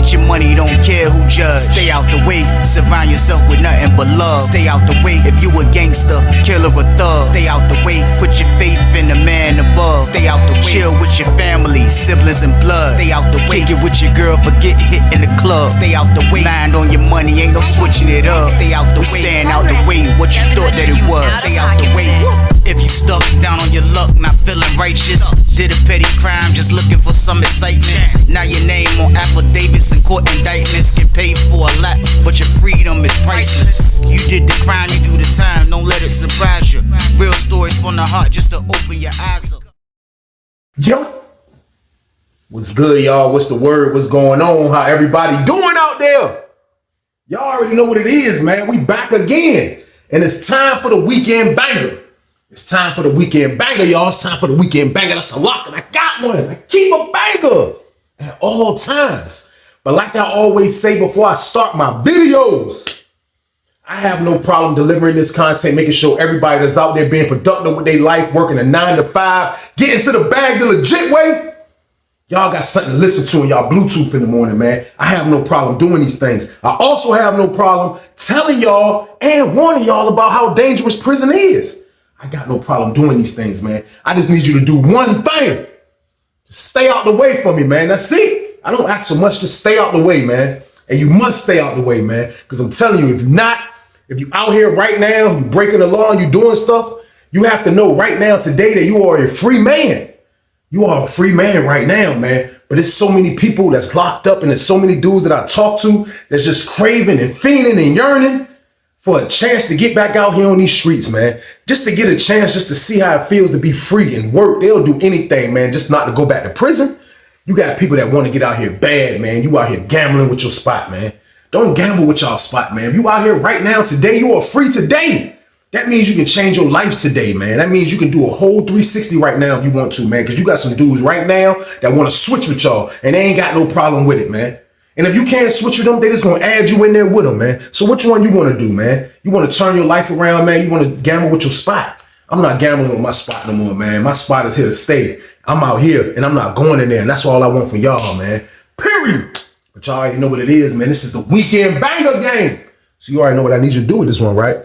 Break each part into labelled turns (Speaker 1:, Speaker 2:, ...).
Speaker 1: Get your money, don't care who judge. Stay out the way, surround yourself with nothing but love. Stay out the way, if you a gangster, killer or thug. Stay out the way, put your faith in the man above. Stay out the way, chill with your family, siblings and blood. Stay out the way, kick it with your girl, forget hit in the club. Stay out the way, mind on your money, ain't no switching it up. Stay out the way, stand out the way, what you thought that it was. Stay out the way. If you stuck down on your luck, not feeling righteous, did a petty crime, just looking for some excitement. Now your name on affidavits and court indictments, get paid for a lot, but your freedom is priceless. You did the crime, you do the time, don't let it surprise you. Real stories from the heart, just to open your eyes up.
Speaker 2: Yo, what's good, y'all? What's the word? What's going on? How everybody doing out there? Y'all already know what it is, man. We back again, and it's time for the weekend banger. It's time for the weekend banger, y'all. It's time for the weekend banger. That's a lock, and I got one. I keep a banger at all times. But like I always say before I start my videos, I have no problem delivering this content, making sure everybody that's out there being productive with their life, working a 9 to 5, getting to the bag the legit way. Y'all got something to listen to in y'all Bluetooth in the morning, man. I have no problem doing these things. I also have no problem telling y'all and warning y'all about how dangerous prison is. I got no problem doing these things, man. I just need you to do one thing. Just stay out the way from me, man. That's it. I don't ask for much. Just stay out the way, man. And you must stay out the way, man. Because I'm telling you, if you out here right now, you breaking the law and you doing stuff, you have to know right now, today, that you are a free man. You are a free man right now, man. But there's so many people that's locked up, and there's so many dudes that I talk to that's just craving and fiending and yearning for a chance to get back out here on these streets, man. Just to get a chance, just to see how it feels to be free and work. They'll do anything, man, just not to go back to prison. You got people that want to get out here bad, man. You out here gambling with your spot, man. Don't gamble with y'all spot, man. If you out here right now today, you are free today. That means you can change your life today, man. That means you can do a whole 360 right now if you want to, man. Because you got some dudes right now that want to switch with y'all, and they ain't got no problem with it, man. And if you can't switch with them, they just gonna add you in there with them, man. So which one you want to do, man? You want to turn your life around, man? You want to gamble with your spot? I'm not gambling with my spot no more, man. My spot is here to stay. I'm out here, and I'm not going in there, and that's all I want from y'all, man. Period. But y'all already know what it is, man. This is the weekend banger game. So you already know what I need you to do with this one, right?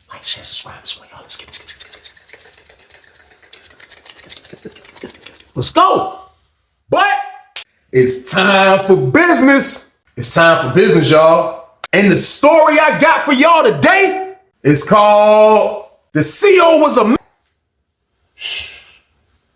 Speaker 2: Like, share, subscribe this one, y'all. Let's get it. Let's go. But it's time for business. It's time for business, y'all. And the story I got for y'all today is called The CO Was a...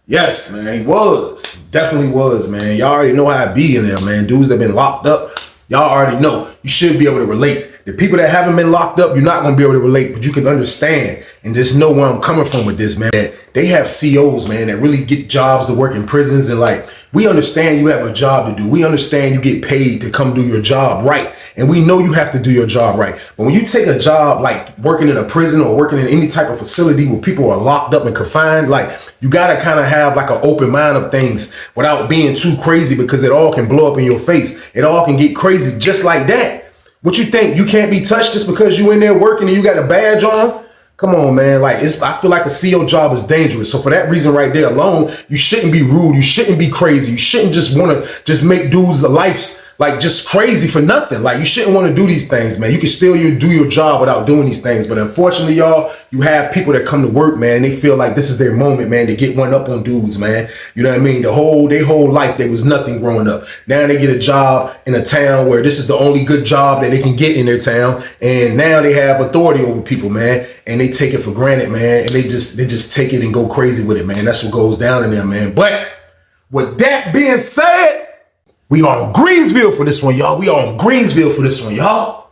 Speaker 2: Yes, man, he was. He definitely was, man. Y'all already know how it be in there, man. Dudes that been locked up, y'all already know. You should be able to relate. The people that haven't been locked up, you're not going to be able to relate, but you can understand and just know where I'm coming from with this, man. They have COs, man, that really get jobs to work in prisons. And like, we understand you have a job to do. We understand you get paid to come do your job right. And we know you have to do your job right. But when you take a job like working in a prison or working in any type of facility where people are locked up and confined, like, you got to kind of have like an open mind of things without being too crazy, because it all can blow up in your face. It all can get crazy just like that. What you think? You can't be touched just because you in there working and you got a badge on? Come on, man. Like, I feel like a CO job is dangerous. So for that reason right there alone, you shouldn't be rude. You shouldn't be crazy. You shouldn't just want to just make dudes' lives like just crazy for nothing. Like, you shouldn't want to do these things, man. You can still do your job without doing these things. But unfortunately, y'all, you have people that come to work, man, and they feel like this is their moment, man, to get one up on dudes, man. You know what I mean? Their whole life, there was nothing growing up. Now they get a job in a town where this is the only good job that they can get in their town. And now they have authority over people, man. And they take it for granted, man. And they just take it and go crazy with it, man. That's what goes down in there, man. But with that being said, we on Greensville for this one, y'all. We on Greensville for this one, y'all.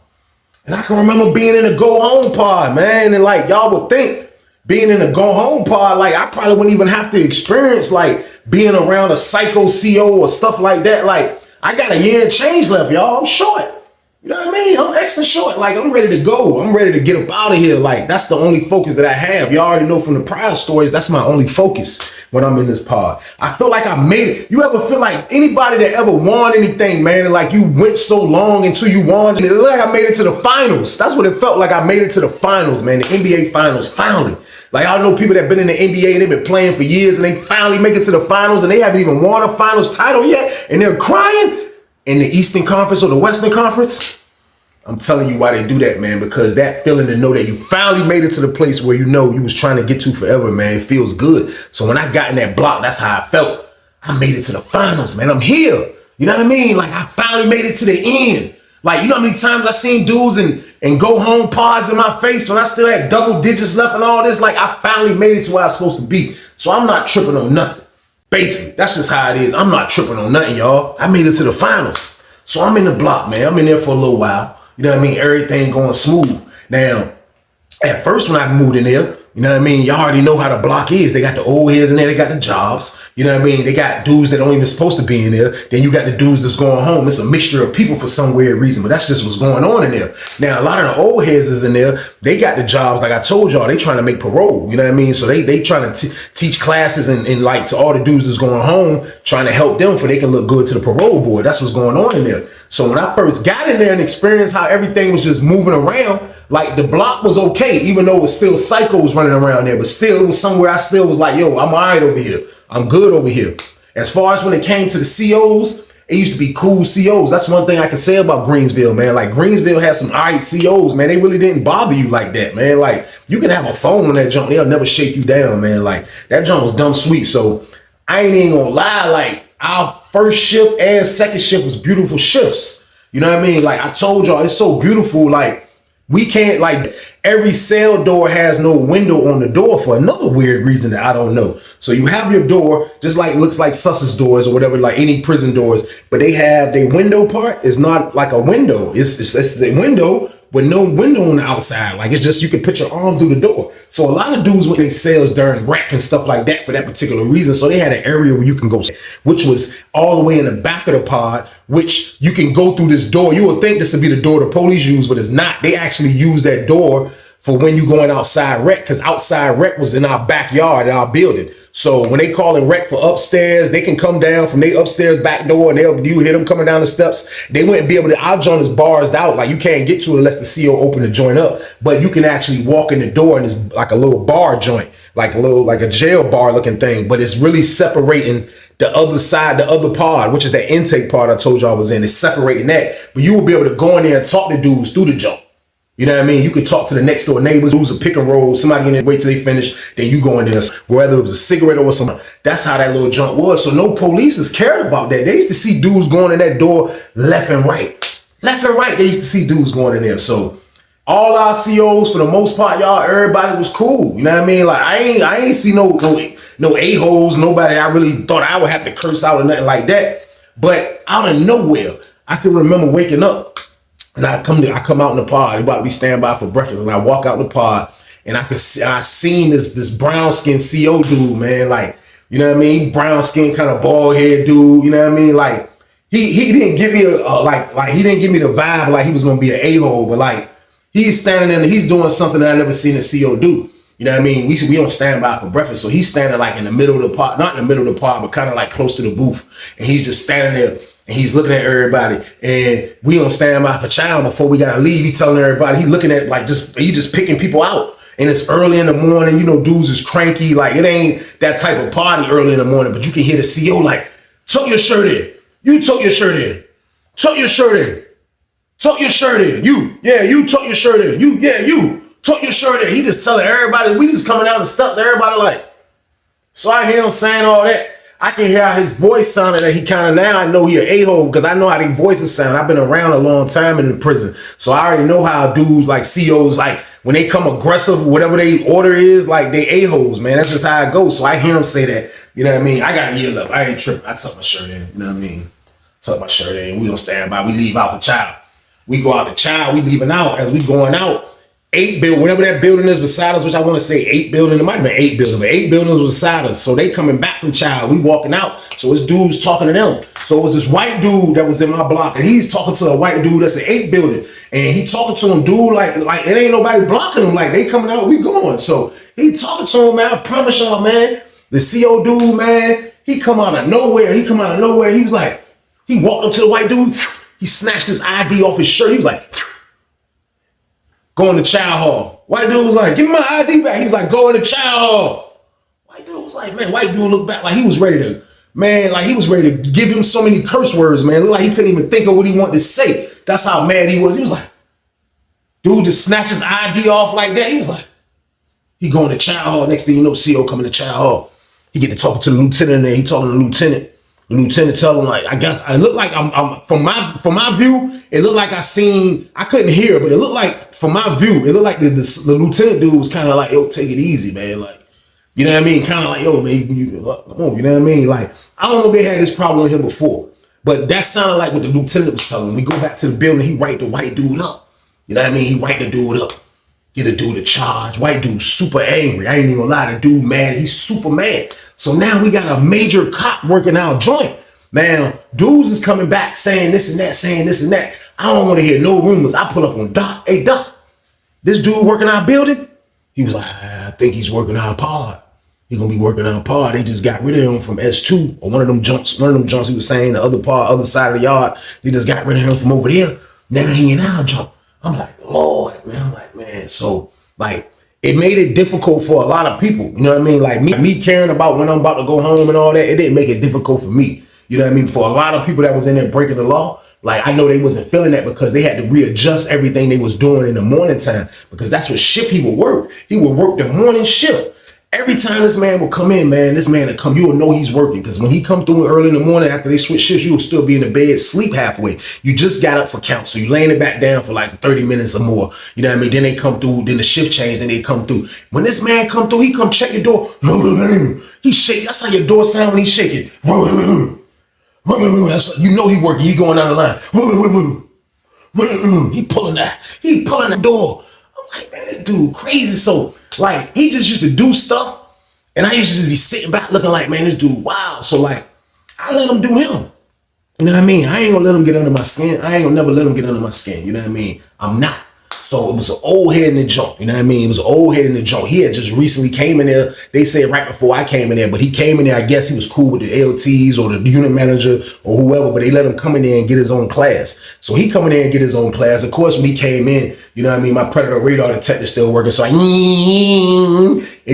Speaker 2: And I can remember being in a go home pod, man. And like, y'all would think being in a go home pod, like, I probably wouldn't even have to experience like being around a psycho CO or stuff like that. Like, I got a year and change left, y'all. I'm short. You know what I mean? I'm extra short. Like, I'm ready to go. I'm ready to get up out of here. Like, that's the only focus that I have. Y'all already know from the prior stories, that's my only focus when I'm in this pod. I feel like I made it. You ever feel like anybody that ever won anything, man, and like you went so long until you won, and it looked like I made it to the finals. That's what it felt like. I made it to the finals, man, the NBA finals, finally. Like, I know people that been in the NBA and they've been playing for years and they finally make it to the finals and they haven't even won a finals title yet and they're crying. in the Eastern Conference or the Western Conference, I'm telling you why they do that, man, because that feeling to know that you finally made it to the place where you know you was trying to get to forever, man, it feels good. So when I got in that block, that's how I felt. I made it to the finals, man. I'm here. You know what I mean? Like, I finally made it to the end. Like, you know how many times I seen dudes and go home pods in my face when I still had double digits left and all this? Like, I finally made it to where I was supposed to be. So I'm not tripping on nothing. Basically, that's just how it is. I'm not tripping on nothing, y'all. I made it to the finals. So I'm in the block, man. I'm in there for a little while. You know what I mean? Everything going smooth. Now, at first when I moved in there, you know what I mean? Y'all already know how the block is. They got the old heads in there. They got the jobs. You know what I mean? They got dudes that don't even supposed to be in there. Then you got the dudes that's going home. It's a mixture of people for some weird reason, but that's just what's going on in there. Now, a lot of the old heads is in there. They got the jobs. Like I told y'all, they trying to make parole. You know what I mean? So they trying to teach classes and like to all the dudes that's going home, trying to help them so they can look good to the parole board. That's what's going on in there. So when I first got in there and experienced how everything was just moving around, like the block was okay, even though it was still psychos running around there, but still it was somewhere I still was like, yo, I'm all right over here. I'm good over here. As far as when it came to the COs, it used to be cool COs. That's one thing I can say about Greensville, man. Like Greensville had some all right COs, man. They really didn't bother you like that, man. Like you can have a phone on that junk. They'll never shake you down, man. Like that junk was dumb sweet. So I ain't even gonna lie. Like our first shift and second shift was beautiful shifts. You know what I mean? Like I told y'all, it's so beautiful. Like we can't, like, every cell door has no window on the door for another weird reason that I don't know. So you have your door, just like looks like Sussex doors or whatever, like any prison doors, but they have their window part is not like a window. It's the window with no window on the outside. Like it's just, you can put your arm through the door. So a lot of dudes went in cells during rec and stuff like that for that particular reason. So they had an area where you can go, which was all the way in the back of the pod, which you can go through this door. You would think this would be the door the police use, but it's not. They actually use that door for when you going outside rec, because outside rec was in our backyard in our building. So when they call in rec for upstairs, they can come down from their upstairs back door and you hear them coming down the steps. They wouldn't be able to, our joint is bars out. Like you can't get to it unless the CO open the joint up, but you can actually walk in the door and it's like a little bar joint, like a jail bar looking thing, but it's really separating the other side, the other pod, which is that intake pod I told y'all was in. It's separating that, but you will be able to go in there and talk to dudes through the joint. You know what I mean? You could talk to the next door neighbors, who's a pick and roll, somebody in there, wait till they finish, then you go in there, whether it was a cigarette or something. That's how that little junk was. So no police cared about that. They used to see dudes going in that door left and right. Left and right, they used to see dudes going in there. So all our COs, for the most part, y'all, everybody was cool. You know what I mean? Like I ain't see no a-holes, nobody I really thought I would have to curse out or nothing like that. But out of nowhere, I can remember waking up. And I come out in the pod, we about to be standing by for breakfast, and I walk out in the pod, and I seen this brown skinned CO dude, man, like, you know what I mean, brown skin, kind of bald head dude, you know what I mean, like he didn't give me he didn't give me the vibe like he was gonna be an a-hole, but like he's standing there and he's doing something that I never seen a CO do. You know what I mean? We don't stand by for breakfast, so he's standing like in the middle of the pod, not in the middle of the pod, but kind of like close to the booth, and he's just standing there. And he's looking at everybody, and we on standby for child before we gotta leave. He telling everybody, he looking at he just picking people out. And it's early in the morning, you know, dudes is cranky. Like it ain't that type of party early in the morning, but you can hear the CO like, tuck your shirt in. You tuck your shirt in. Tuck your shirt in. Tuck your shirt in. You tuck your shirt in. You tuck your shirt in. He just telling everybody, we just coming down the steps, everybody like. So I hear him saying all that. I can hear how his voice sounded, that he kind of, now I know he an a-hole because I know how their voices sound. I've been around a long time in the prison. So I already know how dudes like COs, like when they come aggressive, whatever they order is, like they a-holes, man. That's just how it goes. So I hear him say that, you know what I mean? I got to yield up. I ain't tripping. I tuck my shirt in, you know what I mean? Tuck my shirt in. We gonna stand by. We leave out for child. We go out to child. We leaving out as we going out. 8 building, whatever that building is beside us, which I want to say 8 building, it might have been 8 building, but 8 buildings was beside us. So they coming back from child, we walking out. So it's dudes talking to them. So it was this white dude that was in my block, and he's talking to a white dude that's an 8 building, and he talking to him, dude, like it ain't nobody blocking him, like they coming out, we going. So he talking to him, man. I promise y'all, man. The CO dude, man, he come out of nowhere. He was like, he walked up to the white dude, he snatched his ID off his shirt. He was like, going to child hall. White dude was like, give me my ID back. He was like, go in the child hall. White dude was like, man, white dude looked back like he was ready to Man, like he was ready to give him so many curse words, man. It looked like he couldn't even think of what he wanted to say. That's how mad he was. He was like, dude just snatched his ID off like that. He was like, he going to child hall. Next thing you know, CO coming to child hall. He get to talking to the lieutenant there. He talking to the lieutenant. The lieutenant tell him like, I guess I look like I'm from my view, it looked like I couldn't hear, but it looked like from my view, it looked like the lieutenant dude was kind of like, yo, take it easy, man. Like, you know what I mean? Kind of like, yo, man, you know what I mean? Like, I don't know if they had this problem with him before, but that sounded like what the lieutenant was telling him. We go back to the building, he write the white dude up. You know what I mean? He write the dude up. Get a dude to charge. White dude super angry. I ain't even gonna lie, the dude mad. He's super mad. So now we got a major cop working our joint. Man, dudes is coming back saying this and that, saying this and that. I don't want to hear no rumors. I pull up on Doc. Hey, Doc, this dude working our building? He was like, I think he's working our pod. He gonna be working our pod. They just got rid of him from S2 or one of them jumps he was saying, the other part, other side of the yard. They just got rid of him from over there. Now he in our jump. I'm like, Lord, man. I'm like, man. So, like, it made it difficult for a lot of people. You know what I mean? Like, me caring about when I'm about to go home and all that, it didn't make it difficult for me. You know what I mean? For a lot of people that was in there breaking the law, like, I know they wasn't feeling that because they had to readjust everything they was doing in the morning time because that's what shift he would work. He would work the morning shift. Every time this man would come in, man, this man would come, you will know he's working because when he come through early in the morning after they switch shifts, you will still be in the bed, sleep halfway. You just got up for count, so you laying it back down for like 30 minutes or more. You know what I mean? Then they come through, then the shift change, then they come through. When this man come through, he come check your door. He shake. That's how your door sound when he shake it. That's, you know he working. He going down the line. He pulling the door. I'm like, man, this dude crazy. So, like, he just used to do stuff, and I used to just be sitting back looking like, man, this dude, wow. So, like, I let him do him. You know what I mean? I ain't gonna let him get under my skin. I ain't gonna never let him get under my skin. You know what I mean? I'm not. So it was an old head in the joint. You know what I mean? It was an old head in the joint. He had just recently came in there. They said right before I came in there, but he came in there. I guess he was cool with the LTs or the unit manager or whoever, but they let him come in there and get his own class. So he come in there and get his own class. Of course, when he came in, you know what I mean? My predator radar detector still working. So it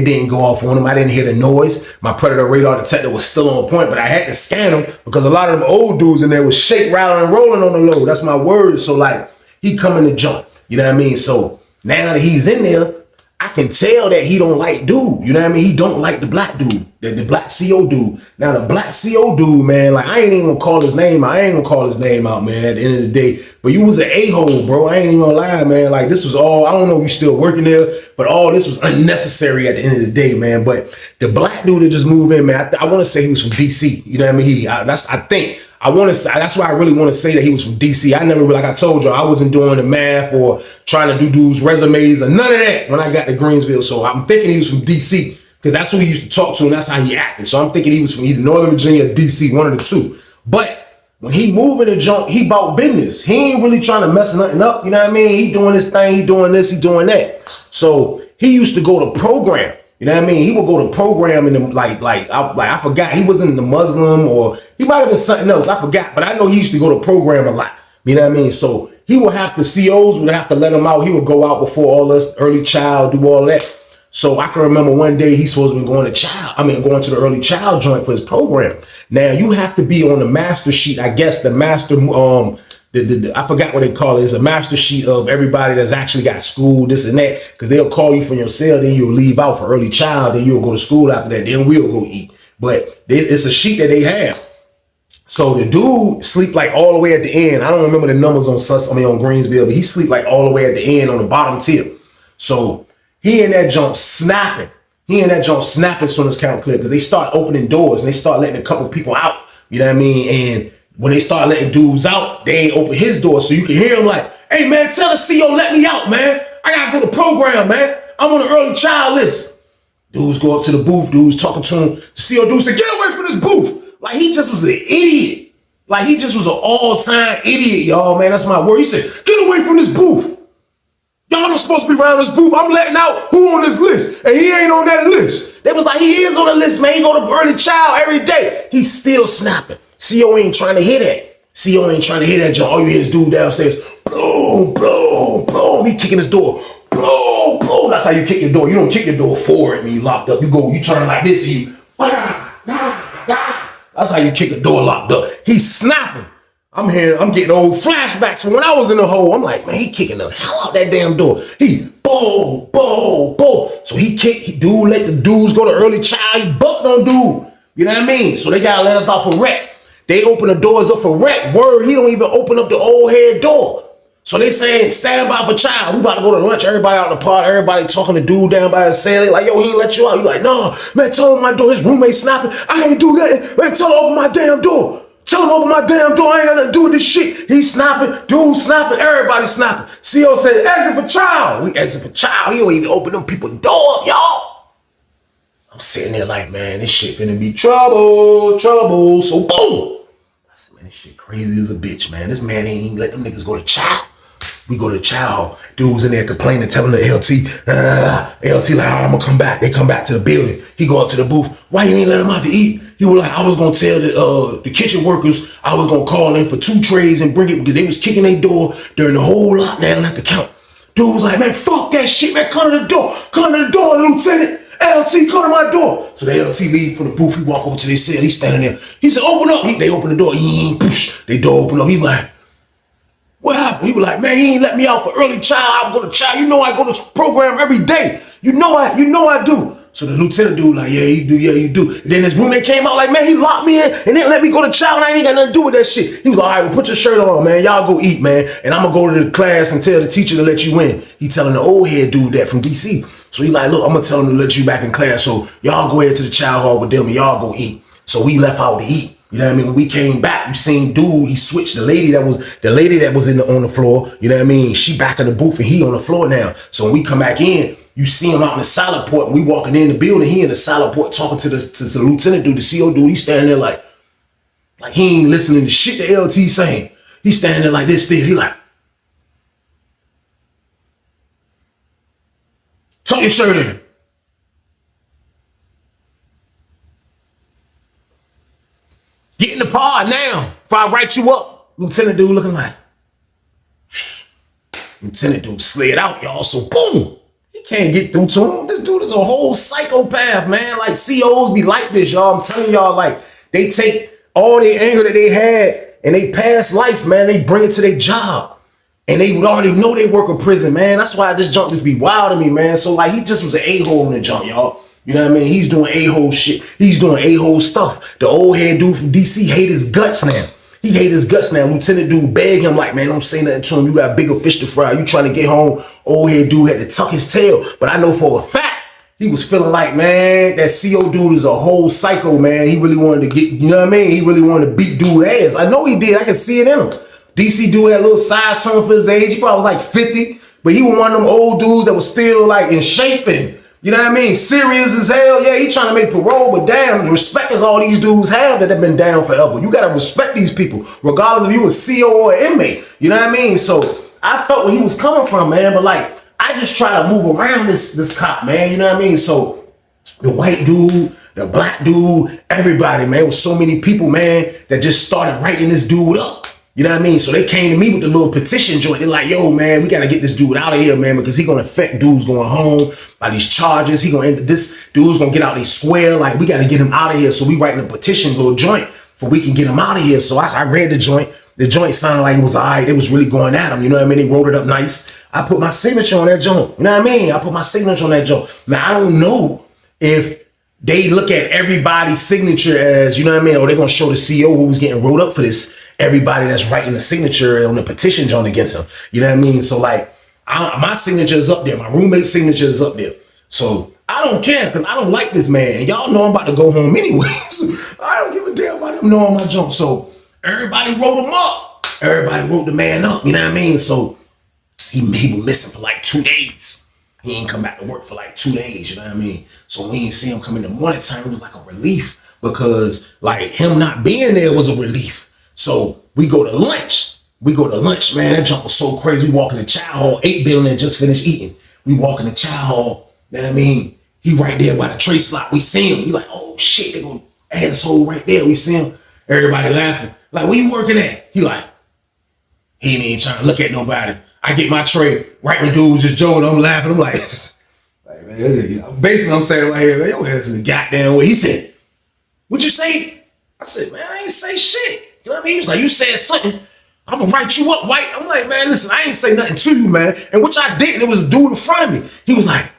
Speaker 2: didn't go off on him. I didn't hear the noise. My predator radar detector was still on point, but I had to scan him because a lot of them old dudes in there was shake, rattling, and rolling on the load. That's my word. So like he come in the jump. You know what I mean? So now that he's in there, I can tell that he don't like dude. You know what I mean? He don't like the black dude, the black CO dude. Now the black CO dude, man, like I ain't even gonna call his name out. I ain't gonna call his name out, man, at the end of the day. But you was an a-hole, bro. I ain't even gonna lie, man. Like this was all, I don't know if you still working there, but all this was unnecessary at the end of the day, man. But the black dude that just moved in, man, I want to say he was from DC. You know what I mean? That's why I really want to say that he was from DC. I never, like I told you, I wasn't doing the math or trying to do dudes' resumes or none of that when I got to Greensville. So I'm thinking he was from DC because that's who he used to talk to and that's how he acted. So I'm thinking he was from either Northern Virginia or DC, one of the two. But when he moving the junk, he about business. He ain't really trying to mess nothing up. You know what I mean? He doing his thing, he doing this, he doing that. So he used to go to program. You know what I mean? He would go to program in the I forgot. He wasn't the Muslim or he might have been something else. I forgot, but I know he used to go to program a lot. You know what I mean? So he would have to, COs would have to let him out. He would go out before all us, early child, do all that. So I can remember one day he's supposed to be going to the early child joint for his program. Now you have to be on the master sheet. I guess the master, I forgot what they call it. It's a master sheet of everybody that's actually got school, this and that, because they'll call you from your cell, then you'll leave out for early child, then you'll go to school after that, then we'll go eat. But it's a sheet that they have. So the dude sleep like all the way at the end. I don't remember the numbers on Greensville, but he sleep like all the way at the end on the bottom tier. So he in that jump snapping. As soon as count clear, because they start opening doors and they start letting a couple people out. You know what I mean? And when they start letting dudes out, they ain't open his door. So you can hear him like, hey man, tell the CO let me out, man. I gotta go to program, man. I'm on the early child list. Dudes go up to the booth, dudes talking to him. The CO dude said, get away from this booth. Like he just was an idiot. Like he just was an all-time idiot, y'all, man. That's my word. He said, get away from this booth. Y'all not supposed to be around this booth. I'm letting out who on this list. And he ain't on that list. They was like, he is on the list, man. He go to early child every day. He's still snapping. CO ain't trying to hear that. CO ain't trying to hear that, John. All you hear is dude downstairs. Boom, boom, boom. He kicking his door. Boom, boom. That's how you kick your door. You don't kick your door forward when you locked up. You turn like this and you, like That's how you kick a door locked up. He's snapping. I'm getting old flashbacks from when I was in the hole. I'm like, man, he kicking the hell out that damn door. He, boom, boom, boom. So dude let the dudes go to early child. He bucked on dude. You know what I mean? So they gotta let us off for rec. They open the doors up for rec. Word, he don't even open up the old head door. So they saying, stand by for child. We about to go to lunch. Everybody out in the park. Everybody talking to dude down by his cell. They like, yo, he ain't let you out. He like, no, man, tell him my door. His roommate snapping. I ain't do nothing. Man, tell him open my damn door. Tell him open my damn door. I ain't got nothing to do with this shit. He snapping. Dude snapping. Everybody snapping. CO said, exit for child. We exit for child. He don't even open them people door up, y'all. I'm sitting there like, man, this shit finna be trouble. So boom. I said, man, this shit crazy as a bitch, man. This man ain't even let them niggas go to child. We go to child. Dude was in there complaining, telling the LT, LT like, I'm gonna come back. They come back to the building. He go up to the booth. Why you ain't let him out to eat? He was like, I was gonna tell the kitchen workers I was gonna call in for 2 trays and bring it because they was kicking their door during the whole lockdown at the count. Dude was like, man, fuck that shit, man. Come to the door. Come to the door, Lieutenant. LT, come to my door. So the LT leave from the booth. He walk over to their cell. He's standing there. He said, open up. They open the door. They door open up. He like, what happened? He was like, man, he ain't let me out for early child. I go to child. You know I go to program every day. You know I do. So the lieutenant dude like, yeah, you do. And then his roommate came out like, man, he locked me in and then let me go to child and I ain't got nothing to do with that shit. He was like, all right, well, put your shirt on, man. Y'all go eat, man. And I'm going to go to the class and tell the teacher to let you in. He telling the old head dude that from DC. So he like, look, I'm going to tell him to let you back in class. So y'all go ahead to the child hall with them and y'all go eat. So we left out to eat. You know what I mean? When we came back, you seen dude, he switched the lady that was on the floor. You know what I mean? She back in the booth and he on the floor now. So when we come back in, you see him out in the salad port and we walking in the building. He in the salad port talking to the lieutenant dude, the CO dude. He standing there like he ain't listening to shit the LT saying. He standing there like this still. He like, tuck your shirt in. Get in the pod now before I write you up. Lieutenant dude looking like. Lieutenant dude slid out, y'all. So boom. He can't get through to him. This dude is a whole psychopath, man. Like COs be like this, y'all. I'm telling y'all, like, they take all the anger that they had in their past life, man. They bring it to their job. And they would already know they work in prison, man. That's why this junk just be wild to me, man. So like he just was an a-hole in the junk, y'all. You know what I mean? He's doing a-hole shit. He's doing a-hole stuff. The old head dude from DC hate his guts now. He hate his guts now. Lieutenant dude beg him like, man, don't say nothing to him. You got bigger fish to fry. You trying to get home. Old head dude had to tuck his tail. But I know for a fact, he was feeling like, man, that CO dude is a whole psycho, man. He really wanted to get, you know what I mean? He really wanted to beat dude ass. I know he did. I can see it in him. DC dude had a little size turn for his age. He probably was like 50. But he was one of them old dudes that was still like in shape and, you know what I mean? Serious as hell. Yeah, he trying to make parole, but damn, the respect is all these dudes have that have been down forever. You got to respect these people, regardless if you a CO or an inmate. You know what I mean? So I felt where he was coming from, man. But like, I just try to move around this cop, man. You know what I mean? So the white dude, the black dude, everybody, man, with so many people, man, that just started writing this dude up. You know what I mean? So they came to me with the little petition joint. They're like, yo, man, we got to get this dude out of here, man, because he going to affect dudes going home by these charges. He going to end this dude's going to get out these square. Like, we got to get him out of here. So we writing a petition, little joint, for we can get him out of here. So I read the joint. The joint sounded like it was all right. It was really going at him. You know what I mean? They wrote it up nice. I put my signature on that joint. You know what I mean? I put my signature on that joint. Now, I don't know if they look at everybody's signature as, you know what I mean, or they're going to show the CO who was getting wrote up for this. Everybody that's writing the signature on the petition joint against him. You know what I mean? So like, my signature is up there. My roommate's signature is up there. So I don't care because I don't like this man. And y'all know I'm about to go home anyways. I don't give a damn about him knowing my junk. So everybody wrote him up. Everybody wrote the man up. You know what I mean? So he was missing for like 2 days. He ain't come back to work for like 2 days. You know what I mean? So we ain't see him come in the morning time. It was like a relief because like him not being there was a relief. So we go to lunch. Man. That junk was so crazy. We walk in the child hall, 8 building and just finished eating. We walk in the child hall. You know what I mean? He right there by the tray slot. We see him. We like, oh shit, they go asshole right there. We see him. Everybody laughing. Like, where you working at? He like, he ain't even trying to look at nobody. I get my tray. Right when dudes just joking, I'm laughing. I'm like man, basically I'm saying right here, man, your ass in the goddamn way. He said, what you say? I said, man, I ain't say shit. You know what I mean? He was like, you said something. I'm gonna write you up, White. I'm like, man, listen, I ain't say nothing to you, man. And which I didn't. It was a dude in front of me. He was like,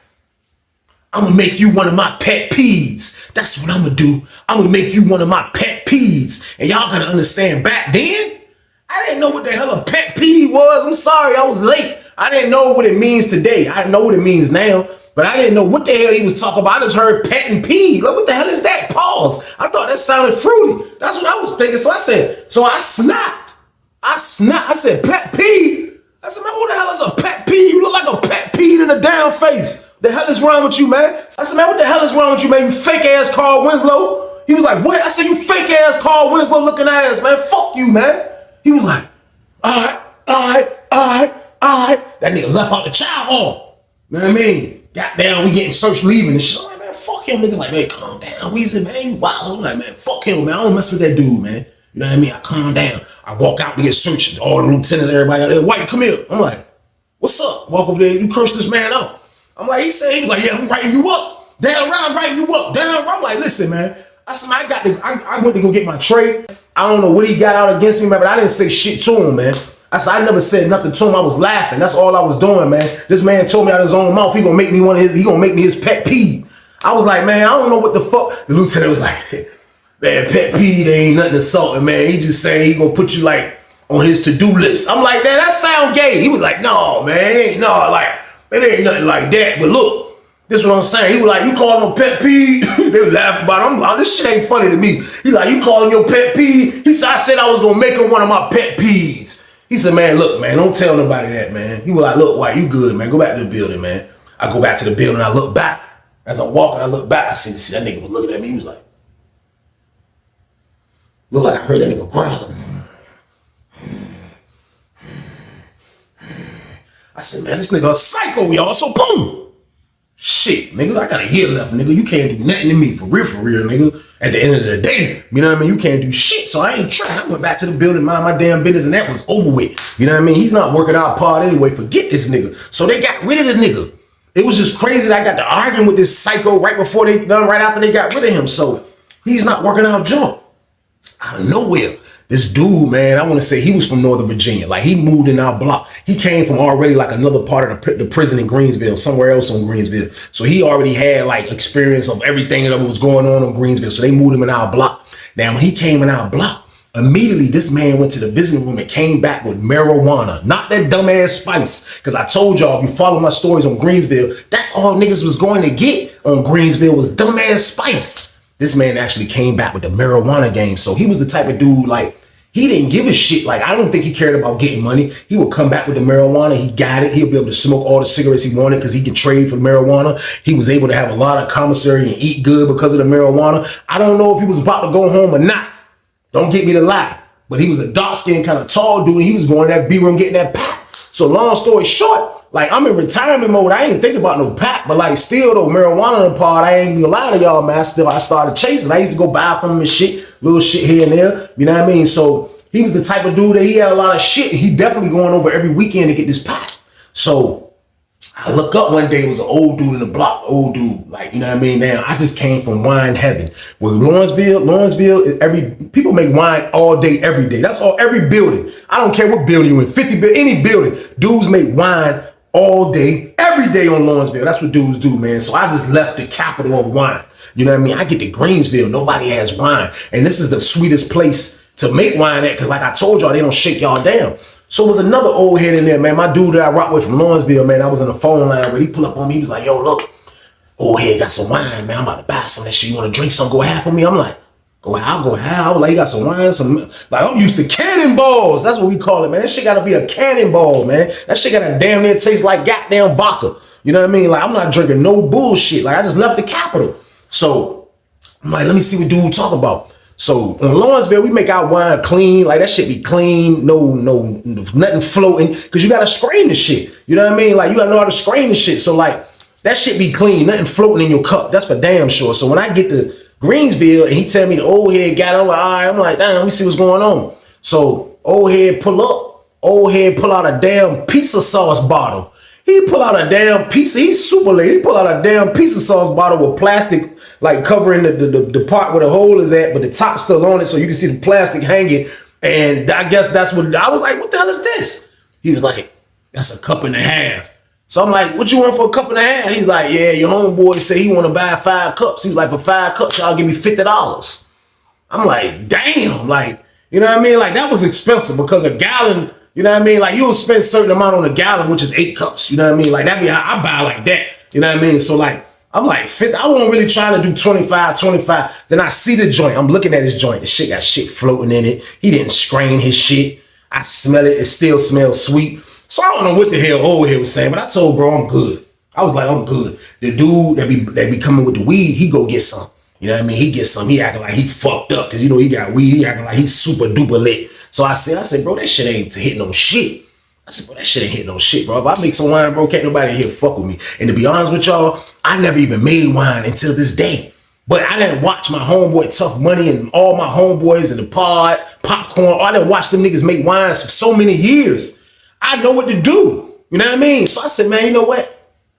Speaker 2: I'm gonna make you one of my pet peeves. That's what I'm gonna do. I'm gonna make you one of my pet peeves. And y'all gotta understand, back then, I didn't know what the hell a pet peeve was. I'm sorry, I was late. I didn't know what it means today. I know what it means now, but I didn't know what the hell he was talking about. I just heard pet and peeve. Like, what the hell is that? Pause. I thought that sounded fruity. That's what I was thinking. So I said, so I snapped. I said, pet peeve? I said, man, who the hell is a pet peeve? You look like a pet peeve in a damn face. The hell is wrong with you, man? I said, man, what the hell is wrong with you, man? You fake ass Carl Winslow. He was like, what? I said, you fake ass Carl Winslow looking ass, man. Fuck you, man. He was like, all right. That nigga left out the child hall. You know what I mean? Goddamn, we getting searched leaving and shit. I'm like, man, fuck him. Niggas like, man, calm down, Weezy, man. You wild. I'm like, man, fuck him, man. I don't mess with that dude, man. You know what I mean? I calm down. I walk out to get searched. All the lieutenants, everybody out there, White, come here. I'm like, what's up? Walk over there. You curse this man out. I'm like, he was like, yeah, I'm writing you up. Damn right, I'm writing you up. Damn right. I'm like, listen, man. I said, man, I went to go get my tray. I don't know what he got out against me, man, but I didn't say shit to him, man. I said, I never said nothing to him. I was laughing. That's all I was doing, man. This man told me out of his own mouth, he gonna make me his pet peeve. I was like, man, I don't know what the fuck. The lieutenant was like, man, pet peeve, there ain't nothing assaulting, man. He just saying he gonna put you like on his to-do list. I'm like, man, that sound gay. He was like, no, man, like, it ain't nothing like that. But look, this is what I'm saying. He was like, you calling him pet peeve? They was laughing about it. I'm like, this shit ain't funny to me. He like, you calling your pet peeve? He said, I said I was gonna make him one of my pet peeves. He said, man, look, man, don't tell nobody that, man. He was like, look, White, you good, man. Go back to the building, man. I go back to the building, I look back. As I'm walking, I look back, I see that nigga was looking at me. He was like, look like I heard that nigga growling. I said, man, this nigga a psycho, y'all. So boom. Shit, nigga, I got a year left, nigga. You can't do nothing to me, for real, nigga. At the end of the day, you know what I mean? You can't do shit, so I ain't trying. I went back to the building, mind my damn business, and that was over with. You know what I mean? He's not working out part anyway. Forget this nigga. So they got rid of the nigga. It was just crazy that I got to arguing with this psycho right after they got rid of him. So he's not working out jump. Out of nowhere. This dude, man, I want to say he was from Northern Virginia. Like, he moved in our block. He came from already like another part of the prison in Greensville, somewhere else on Greensville. So he already had like experience of everything that was going on Greensville. So they moved him in our block. Now, when he came in our block, immediately this man went to the visiting room and came back with marijuana. Not that dumbass spice. Because I told y'all, if you follow my stories on Greensville, that's all niggas was going to get on Greensville was dumbass spice. This man actually came back with the marijuana game. So he was the type of dude, like, he didn't give a shit. Like, I don't think he cared about getting money. He would come back with the marijuana. He got it. He'll be able to smoke all the cigarettes he wanted because he could trade for marijuana. He was able to have a lot of commissary and eat good because of the marijuana. I don't know if he was about to go home or not. Don't get me to lie. But he was a dark-skinned, kind of tall dude. And he was going to that B-room getting that pack. So long story short, like, I'm in retirement mode. I ain't thinking about no pack, but like, still though, marijuana in the part, I ain't gonna lie to y'all, man. I started chasing. I used to go buy from him and shit, little shit here and there. You know what I mean? So he was the type of dude that he had a lot of shit. And he definitely going over every weekend to get this pack. So I look up one day, it was an old dude in the block, old dude, like, you know what I mean? Now, I just came from wine heaven. Well, Lawrenceville, people make wine all day, every day. That's all, every building. I don't care what building you in, 50 building, any building. Dudes make wine all day, every day on Lawrenceville. That's what dudes do, man. So I just left the capital of wine. You know what I mean? I get to Greensville, nobody has wine. And this is the sweetest place to make wine at, because like I told y'all, they don't shake y'all down. So it was another old head in there, man. My dude that I rock with from Lawrenceville, man, I was in the phone line, but he pulled up on me. He was like, yo, look, old head got some wine, man. I'm about to buy some of that shit. You want to drink some? Go half with me? I'm like, go ahead, I'll go half. I was like, you got some wine, like, I'm used to cannonballs. That's what we call it, man. That shit got to be a cannonball, man. That shit got to damn near taste like goddamn vodka. You know what I mean? Like, I'm not drinking no bullshit. Like, I just left the capital. So I'm like, let me see what dude talk about. So in Lawrenceville, we make our wine clean. Like, that shit be clean. No, nothing floating. Cause you gotta screen the shit. You know what I mean? Like, you gotta know how to screen the shit. So like, that shit be clean. Nothing floating in your cup. That's for damn sure. So when I get to Greensville and he tell me the old head got it, I'm like, all right. I'm like, damn, let me see what's going on. So old head pull up. Old head pull out a damn pizza sauce bottle. He pull out a damn pizza. He's super late. He pull out a damn pizza sauce bottle with plastic like covering the part where the hole is at, but the top's still on it, so you can see the plastic hanging. And I guess that's what I was like. What the hell is this? He was like, that's a cup and a half. So I'm like, what you want for a cup and a half? He's like, yeah, your homeboy said he want to buy 5 cups. He was like, for 5 cups, y'all give me $50. I'm like, damn, like, you know what I mean? Like, that was expensive because a gallon, you know what I mean? Like, you'll spend a certain amount on a gallon, which is 8 cups. You know what I mean? Like, that be how I buy like that. You know what I mean? So, like, I'm like, 50. I wasn't really trying to do 25. Then I see the joint. I'm looking at his joint. The shit got shit floating in it. He didn't strain his shit. I smell it. It still smells sweet. So I don't know what the hell old head was saying, but I told bro, I'm good. I was like, I'm good. The dude that be coming with the weed, he go get some. You know what I mean? He gets some. He acting like he fucked up because, you know, he got weed. He acting like he's super duper lit. So I said, bro, that shit ain't hitting no shit. I said, bro, that shit ain't hitting no shit, bro. If I make some wine, bro, can't nobody in here fuck with me. And to be honest with y'all, I never even made wine until this day. But I didn't watch my homeboy Tough Money and all my homeboys in the pod, popcorn. I didn't watch them niggas make wines for so many years. I know what to do. You know what I mean? So I said, man, you know what?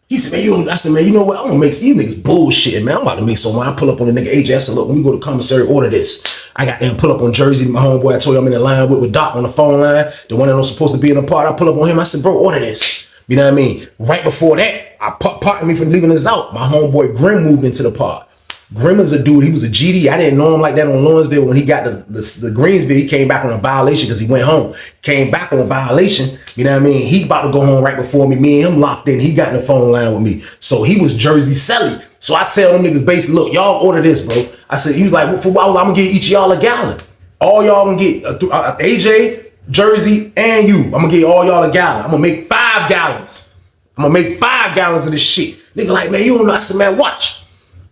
Speaker 2: He said, man, I said, man, you know what? I'm gonna make these niggas bullshit, man. I'm about to make some wine. I pull up on the nigga AJ. I said, look, when we go to commissary, order this. I got them pull up on Jersey. My homeboy, I told you I'm in the line with Doc on the phone line. The one that was supposed to be in the part. I pull up on him. I said, bro, order this. You know what I mean? Right before that, I pardon me for leaving this out. My homeboy Grim moved into the part. Grim is a dude. He was a GD. I didn't know him like that on Lawrenceville. When he got the Greensville, he came back on a violation because he went home. Came back on a violation. You know what I mean? He about to go home right before me. Me and him locked in. He got in the phone line with me. So he was Jersey Selly. So I tell them niggas basically, look, y'all order this, bro. I said, he was like, well, for what? I'm going to give each of y'all a gallon. All y'all going to get, AJ, Jersey, and you. I'm going to give all y'all a gallon. I'm going to make 5 gallons. I'm going to make 5 gallons of this shit. Nigga like, man, you don't know. I said, man, watch.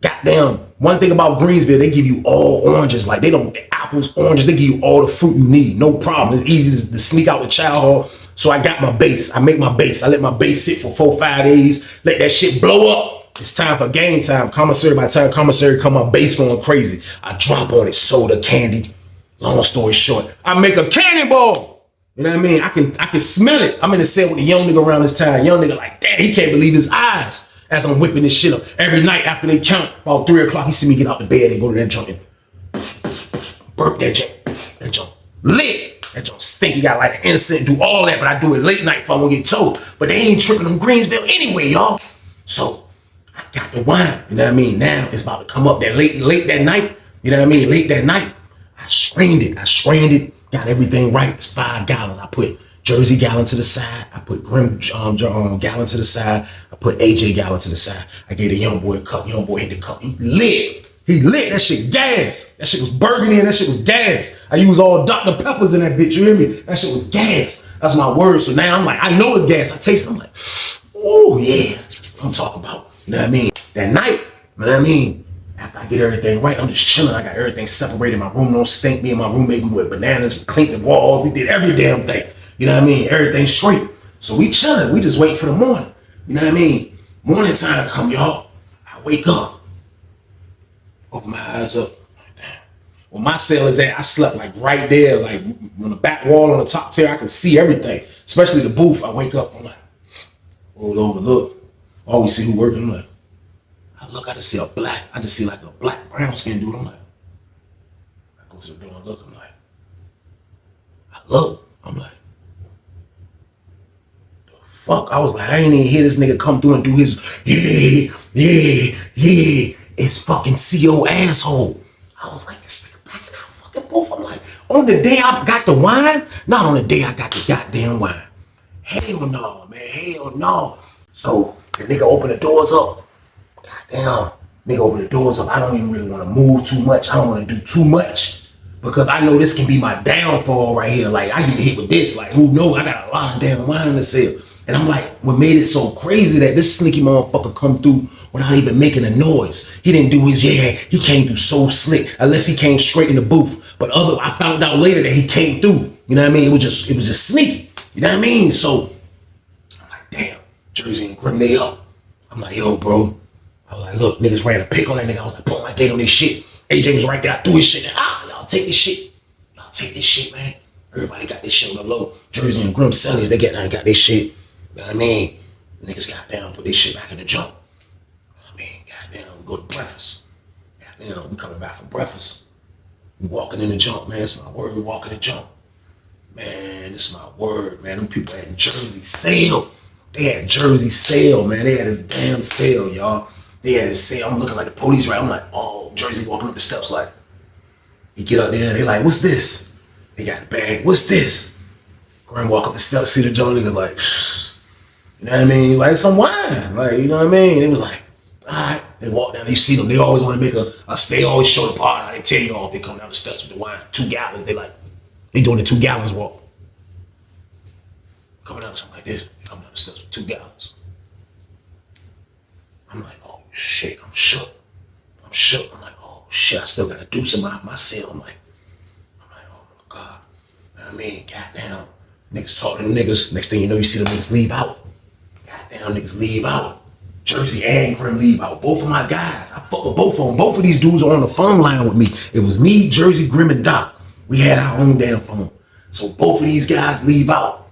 Speaker 2: Goddamn. One thing about Greensville, they give you all oranges. Like, they don't, apples, oranges, they give you all the fruit you need. No problem. It's easy to sneak out with child hall. So I got my base. I make my base. I let my base sit for 4-5 days. Let that shit blow up. It's time for game time. Commissary, by the time commissary come, my base going crazy. I drop on it, soda, candy. Long story short, I make a cannonball. You know what I mean? I can smell it. I'm in the cell with the young nigga around this time. Young nigga like, damn, he can't believe his eyes. As I'm whipping this shit up. Every night after they count, about 3 o'clock, he see me get out the bed and go to that joint and burp that joint. That joint lit. That joint stinky. Got like an incense, do all that, but I do it late night if I won't get told. But they ain't tripping on Greensville anyway, y'all. So I got the wine. You know what I mean? Now it's about to come up that late that night. You know what I mean? Late that night. I strained it. Got everything right. It's 5 gallons. I put Jersey gallon to the side. I put Grim gallon to the side. I put AJ gallon to the side. I gave the young boy a cup. Young boy hit the cup. He lit. That shit gas. That shit was burgundy and that shit was gas. I used all Dr. Peppers in that bitch. You hear me? That shit was gas. That's my word. So now I'm like, I know it's gas. I taste it. I'm like, oh yeah. I'm talking about. You know what I mean? That night, you know what I mean? After I get everything right, I'm just chilling. I got everything separated. My room don't stink. Me and my roommate, we went bananas. We cleaned the walls. We did every damn thing. You know what I mean? Everything's straight. So we chilling. We just waiting for the morning. You know what I mean? Morning time come, y'all. I wake up. Open my eyes up. Damn. Where my cell is at, I slept like right there, like on the back wall on the top tier. I can see everything, especially the booth. I wake up. I'm like, roll over, look. Always see who working. I'm like, I just see I just see like a black brown skin dude. I'm like, I go to the door and look. I'm like, I'm like, fuck, I was like, I ain't even hear this nigga come through and do his, yeah. It's fucking CO asshole. I was like, this nigga backing out fucking booth. I'm like, on the day I got the wine, not on the day I got the goddamn wine. Hell no, man, hell no. So the nigga opened the doors up. Goddamn, nigga opened the doors up. I don't even really want to move too much. I don't want to do too much. Because I know this can be my downfall right here. Like, I get hit with this. Like, who knows? I got a lot of damn wine in the cell. And I'm like, what made it so crazy that this sneaky motherfucker come through without even making a noise. He didn't do his, he came through so slick, unless he came straight in the booth. But I found out later that he came through. You know what I mean? It was just sneaky. You know what I mean? So, I'm like, damn, Jersey and Grim, they up. I'm like, yo, bro. I was like, look, niggas ran a pick on that nigga. I was like, put my date on this shit. AJ was right there. I threw his shit. Y'all take this shit. Y'all take this shit, man. Everybody got this shit on the low. Jersey and Grim Sellies, they got this shit. You know what I mean? Niggas got down, put this shit back in the junk. I mean, goddamn, we go to breakfast. goddamn, we coming back from breakfast. We walking in the jump, man. It's my word. We walking in the jump. Man, this is my word, man. Them people had Jersey sale. They had Jersey sale, man. They had this damn sale, y'all. They had this sale. I'm looking like the police, right? I'm like, oh, Jersey walking up the steps like, he get up there, they like, what's this? They got the bag, what's this? Grim walk up the steps, see the Joe niggas like, you know what I mean? Like some wine, like, you know what I mean? It was like, all right. They walk down, you see them, they always want to make they always show the part. They tell you all, they come down the steps with the wine, 2 gallons, they doing the 2 gallons walk. Coming down something like this, they come down the steps with 2 gallons. I'm like, oh shit, I'm shook. I'm like, oh shit, I still gotta do some of myself. I'm like, oh my God. You know what I mean? Goddamn. Niggas talking to them niggas. Next thing you know, you see them niggas leave out. Goddamn, niggas leave out. Jersey and Grim leave out. Both of my guys. I fuck with both of them. Both of these dudes are on the phone line with me. It was me, Jersey, Grim, and Doc. We had our own damn phone. So both of these guys leave out.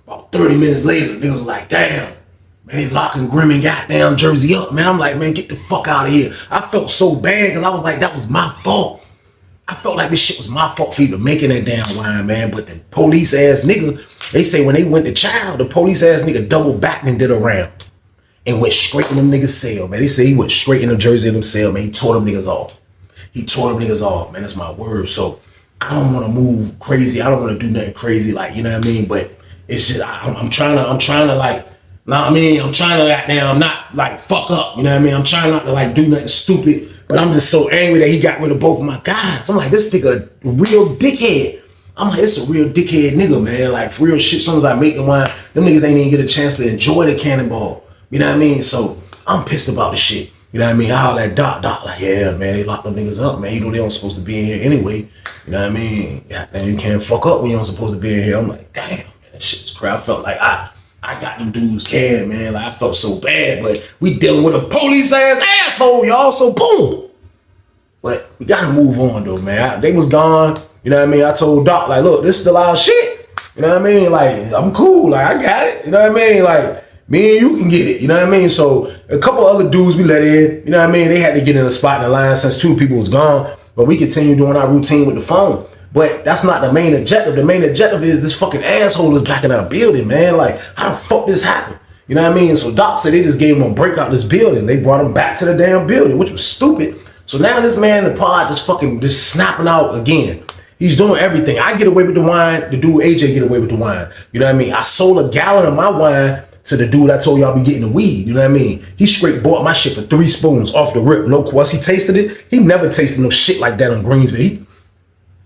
Speaker 2: About 30 minutes later, niggas was like, damn. Man, they locking Grim and goddamn Jersey up, man. I'm like, man, get the fuck out of here. I felt so bad because I was like, that was my fault. I felt like this shit was my fault for even making that damn wine, man. But the police ass nigga, they say when they went to trial, the police ass nigga doubled back and did a round and went straight in them niggas' cell, man. They say he went straight in the Jersey in them cell, man. He tore them niggas off. Man. That's my word. So I don't want to move crazy. I don't want to do nothing crazy, like, you know what I mean? But it's just, I'm trying to like, know what I mean? I'm trying to goddamn not like fuck up, you know what I mean? I'm trying not to like do nothing stupid, but I'm just so angry that he got rid of both of my guys. I'm like, this nigga a real dickhead. I'm like, it's a real dickhead nigga, man. Like, for real shit, as soon as I make the wine, them niggas ain't even get a chance to enjoy the cannonball. You know what I mean? So I'm pissed about the shit. You know what I mean? I holler at Doc, like, yeah, man, they locked them niggas up, man. You know they don't supposed to be in here anyway. You know what I mean? Goddamn, you can't fuck up when you don't supposed to be in here. I'm like, damn, man, that shit's crap. I felt like I got them dudes canned, man. Like, I felt so bad, but we dealing with a police ass asshole, y'all. So boom. But we gotta move on though, man. They was gone. You know what I mean? I told Doc, like, look, this is still our shit. You know what I mean? Like, I'm cool. Like, I got it. You know what I mean? Like, me and you can get it. You know what I mean? So a couple other dudes we let in. You know what I mean? They had to get in a spot in the line since 2 people was gone. But we continue doing our routine with the phone. But that's not the main objective. The main objective is this fucking asshole is back in our building, man. Like, how the fuck this happened? You know what I mean? So Doc said they just gave him a break out this building. They brought him back to the damn building, which was stupid. So now this man in the pod just snapping out again. He's doing everything. I get away with the wine. The dude AJ get away with the wine. You know what I mean? I sold a gallon of my wine to the dude I told y'all be getting the weed. You know what I mean? He straight bought my shit for 3 spoons off the rip. No, once he tasted it, he never tasted no shit like that on Greensville.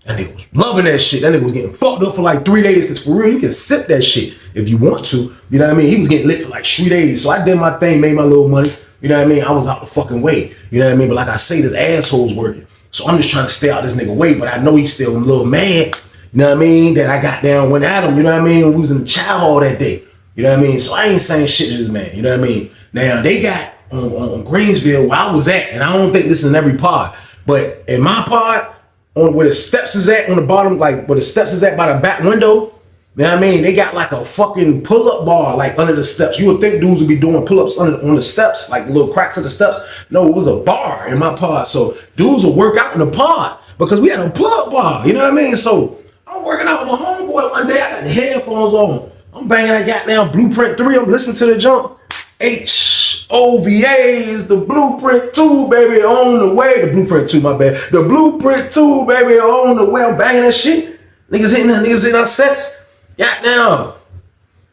Speaker 2: That nigga was loving that shit. That nigga was getting fucked up for like 3 days. Cause for real, you can sip that shit if you want to. You know what I mean? He was getting lit for like 3 days. So I did my thing, made my little money. You know what I mean? I was out the fucking way. You know what I mean? But like I say, this asshole's working. So I'm just trying to stay out this nigga way. But I know he's still a little mad. You know what I mean? That I got down, went at him. You know what I mean? We was in the chow hall that day. You know what I mean? So I ain't saying shit to this man. You know what I mean? Now they got on Greensville where I was at, and I don't think this is in every pod, but in my pod, on where the steps is at on the bottom, like where the steps is at by the back window, you know what I mean? They got like a fucking pull-up bar like under the steps. You would think dudes would be doing pull-ups on the steps, like little cracks of the steps. No, it was a bar in my pod. So dudes would work out in the pod because we had a pull-up bar. You know what I mean? So I'm working out with my homeboy one day. I got the headphones on. I'm banging that goddamn Blueprint 3. I'm listening to the jump. HOVA is the Blueprint 2, baby, on the way. The Blueprint 2, my bad. The Blueprint 2, baby, on the way. I'm banging that shit. Niggas hitting our sets. Goddamn.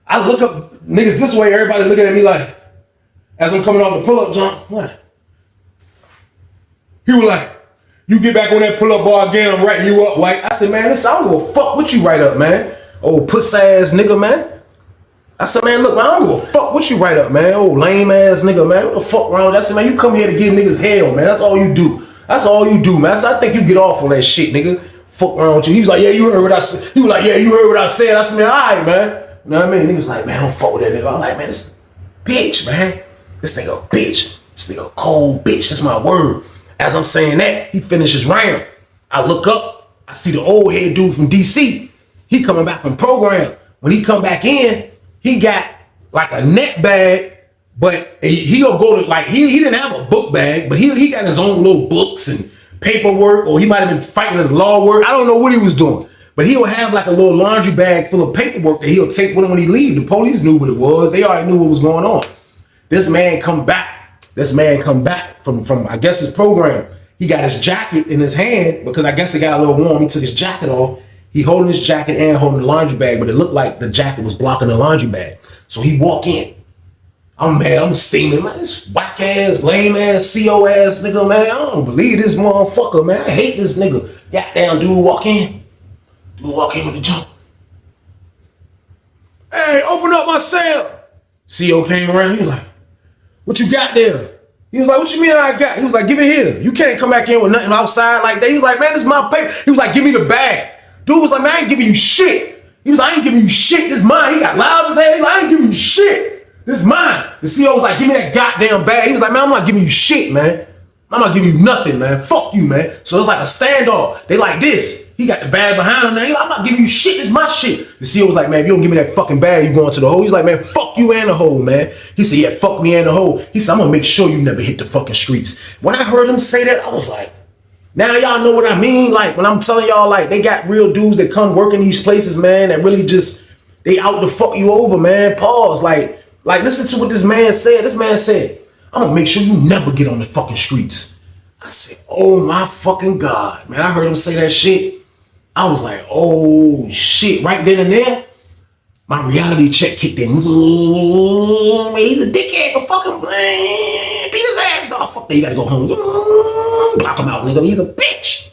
Speaker 2: I look up niggas this way. Everybody looking at me like, as I'm coming off the pull-up jump, what? He was like, you get back on that pull-up bar again, I'm writing you up, white. I said, man, listen, I don't give a fuck what you write up, man. Old puss-ass nigga, man. I said, man, look, man, I don't give a fuck what you write up, man. Old lame-ass nigga, man. What the fuck wrong with that? I said, man, you come here to give niggas hell, man. That's all you do. That's all you do, man. I said, I think you get off on that shit, nigga. Fuck around with you. He was like, yeah, you heard what I said. He was like, yeah, you heard what I said. I said, man, all right, man. You know what I mean? He was like, man, don't fuck with that nigga. I'm like, man, this bitch, man. This nigga a bitch. This nigga a cold bitch. That's my word. As I'm saying that, he finishes round. I look up. I see the old head dude from DC. He coming back from program. When he come back in, he got like a net bag But he'll go to, like, he didn't have a book bag, but he got his own little books and paperwork, or he might have been fighting his law work. I don't know what he was doing. But he'll have like a little laundry bag full of paperwork that he'll take with him when he leaves. The police knew what it was. They already knew what was going on. This man come back from I guess his program. He got his jacket in his hand because I guess it got a little warm. He took his jacket off. He holding his jacket and holding the laundry bag, but it looked like the jacket was blocking the laundry bag. So he walk in. I'm mad. I'm steaming. Man, this whack ass, lame ass, CO ass nigga, man. I don't believe this motherfucker, man. I hate this nigga. Goddamn dude walk in. Dude walk in with the jump. Hey, open up my cell. CO came around. He was like, what you got there? He was like, what you mean I got? He was like, give it here. You can't come back in with nothing outside like that. He was like, man, this is my paper. He was like, give me the bag. Dude was like, man, I ain't giving you shit. He was like, I ain't giving you shit. This is mine. He got loud as hell. He was like, I ain't giving you shit. This is mine. The CEO was like, give me that goddamn bag. He was like, man, I'm not giving you shit, man. I'm not giving you nothing, man. Fuck you, man. So it's like a standoff. They like this. He got the bag behind him now. He's like, I'm not giving you shit. This is my shit. The CEO was like, man, if you don't give me that fucking bag, you going to the hole. He's like, man, fuck you and the hole, man. He said, yeah, fuck me and the hole. He said, I'm going to make sure you never hit the fucking streets. When I heard him say that, I was like, now y'all know what I mean. Like, when I'm telling y'all, like, they got real dudes that come work in these places, man, that really just, they out to fuck you over, man. Pause. Like, listen to what this man said. This man said, I'm going to make sure you never get on the fucking streets. I said, oh my fucking God, man. I heard him say that shit. I was like, oh shit. Right then and there, my reality check kicked in. He's a dickhead. Go fucking beat his ass, dog. Fuck that. You gotta go home. Block him out, nigga. He's a bitch.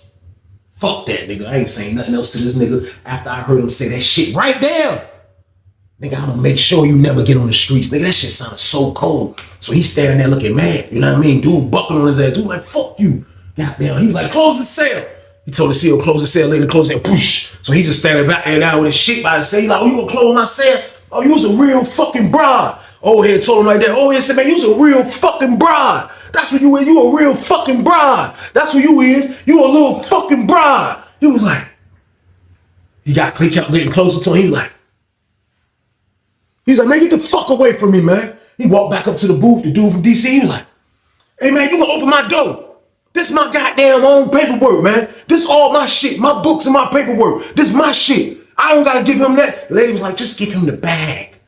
Speaker 2: Fuck that, nigga. I ain't saying nothing else to this nigga after I heard him say that shit right there. Nigga, I'm gonna make sure you never get on the streets. Nigga, that shit sounds so cold. So he's standing there looking mad. You know what I mean? Dude buckling on his ass. Dude like, fuck you. Goddamn. He was like, close the cell. He told the CEO, close the cell, later close it, push. So he just standing back there now with his shit by his cell. He like, oh, you gonna close my cell? Oh, you was a real fucking broad. Oh, he told him like that. Oh, he said, man, you was a real fucking broad. That's what you is. You a real fucking broad. That's what you is. You a little fucking broad. He was like, he got click out getting closer to him. He was like, man, get the fuck away from me, man. He walked back up to the booth, the dude from DC. He was like, hey, man, you gonna open my door. This my goddamn own paperwork, man. This all my shit, my books and my paperwork. This my shit. I don't gotta give him that. The lady was like, just give him the bag.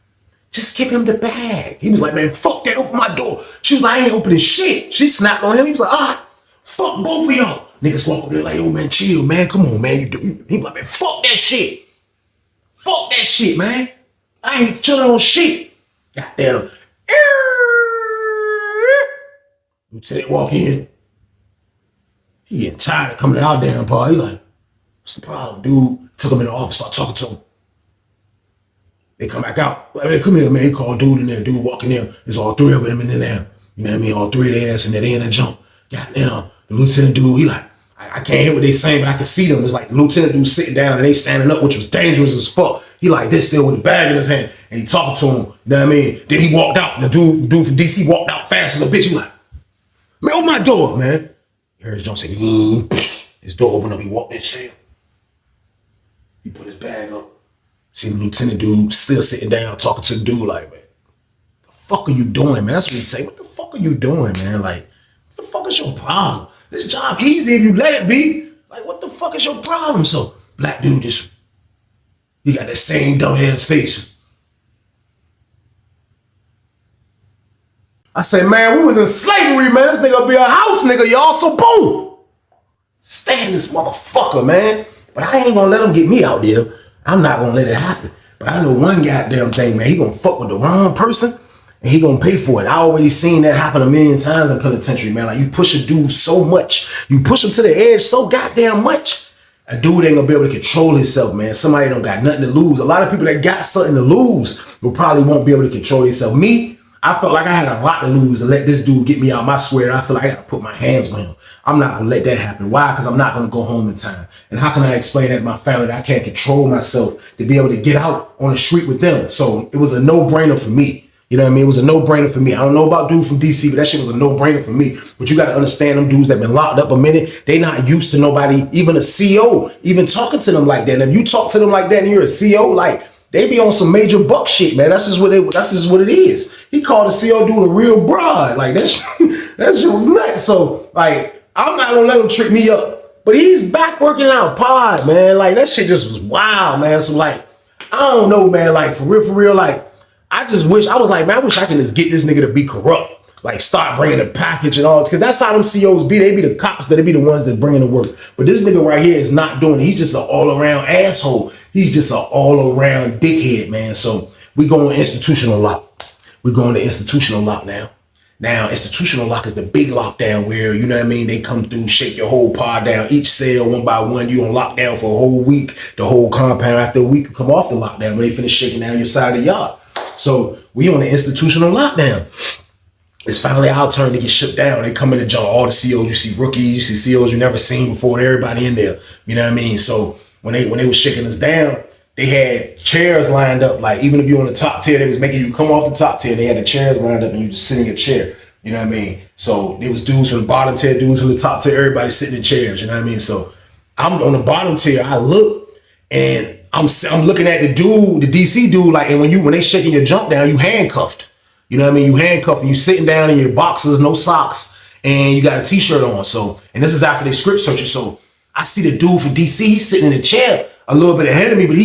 Speaker 2: Just give him the bag. He was like, man, fuck that, open my door. She was like, I ain't opening shit. She snapped on him. He was like, all right, fuck both of y'all. Niggas walk over there like, oh, man, chill, man. Come on, man. He was like, man, fuck that shit. Fuck that shit, man. I ain't chilling on shit. Goddamn. Lieutenant walk in. He getting tired of coming to our damn party. He like, what's the problem, dude? Took him in the office, start talking to him. They come back out. Like, man, come here, man. He called dude in there. Dude walking in. There's all three of them in there. You know what I mean? All three of their ass in there. They in that jump. Goddamn. The lieutenant dude, he like, I can't hear what they saying, but I can see them. It's like the lieutenant dude sitting down and they standing up, which was dangerous as fuck. He like this still with the bag in his hand. And he talking to him. You know what I mean? Then he walked out. The dude from DC walked out fast as a bitch. He like, man, open my door, man. You heard his jump say, his door opened up. He walked in cell. He put his bag up. See the lieutenant dude still sitting down talking to the dude like, man, the fuck are you doing, man? That's what he say. What the fuck are you doing, man? Like, what the fuck is your problem? This job easy if you let it be. Like, what the fuck is your problem? So black dude just, he got that same dumb ass face. I say, man, we was in slavery, man. This nigga be a house nigga, y'all. So boom. Stand this motherfucker, man. But I ain't gonna let him get me out there. I'm not gonna let it happen. But I know one goddamn thing, man. He gonna fuck with the wrong person and he gonna pay for it. I already seen that happen a million times in penitentiary, man. Like, you push a dude so much. You push him to the edge so goddamn much. A dude ain't gonna be able to control himself, man. Somebody don't got nothing to lose. A lot of people that got something to lose will probably won't be able to control themselves. Me, I felt like I had a lot to lose to let this dude get me out my square. I feel like I gotta put my hands on him. I'm not gonna let that happen. Why? Because I'm not gonna go home in time. And how can I explain that to my family that I can't control myself to be able to get out on the street with them? So it was a no-brainer for me. You know what I mean? It was a no-brainer for me. I don't know about dude from DC, but that shit was a no-brainer for me. But you gotta understand, them dudes that been locked up a minute, they not used to nobody, even a CO, even talking to them like that. And if you talk to them like that and you're a CO, like, they be on some major buck shit, man. That's just what it is. He called the CO dude a real broad. Like that shit was nuts. So like, I'm not gonna let him trick me up. But he's back working out pod, man. Like that shit just was wild, man. So like, I don't know, man. Like for real, like I just wish, I was like, man, I wish I can just get this nigga to be corrupt. Like start bringing the package and all, because that's how them COs be. They be the cops, that be the ones that bringing the work. But this nigga right here is not doing it. He's just an all-around asshole. He's just an all-around dickhead, man. So we going institutional lock. We going to institutional lock now. Now, institutional lock is the big lockdown where, you know what I mean, they come through, shake your whole pod down, each cell one by one. You on lockdown for a whole week. The whole compound after a week come off the lockdown when they finish shaking down your side of the yard. So we on the institutional lockdown. It's finally our turn to get shook down. They come in the jump, all the COs, you see rookies, you see COs you never seen before, everybody in there. You know what I mean? So when they was shaking us down, they had chairs lined up. Like even if you're on the top tier, they was making you come off the top tier. They had the chairs lined up and you just sit in your chair. You know what I mean? So there was dudes from the bottom tier, dudes from the top tier, everybody sitting in chairs. You know what I mean? So I'm on the bottom tier. I look and I'm looking at the dude, the DC dude, like, and when they shaking your jump down, you handcuffed. You know what I mean? You handcuffed and you sitting down in your boxers, no socks, and you got a t-shirt on. So, and this is after they script search you. So I see the dude from DC, he's sitting in the chair a little bit ahead of me, but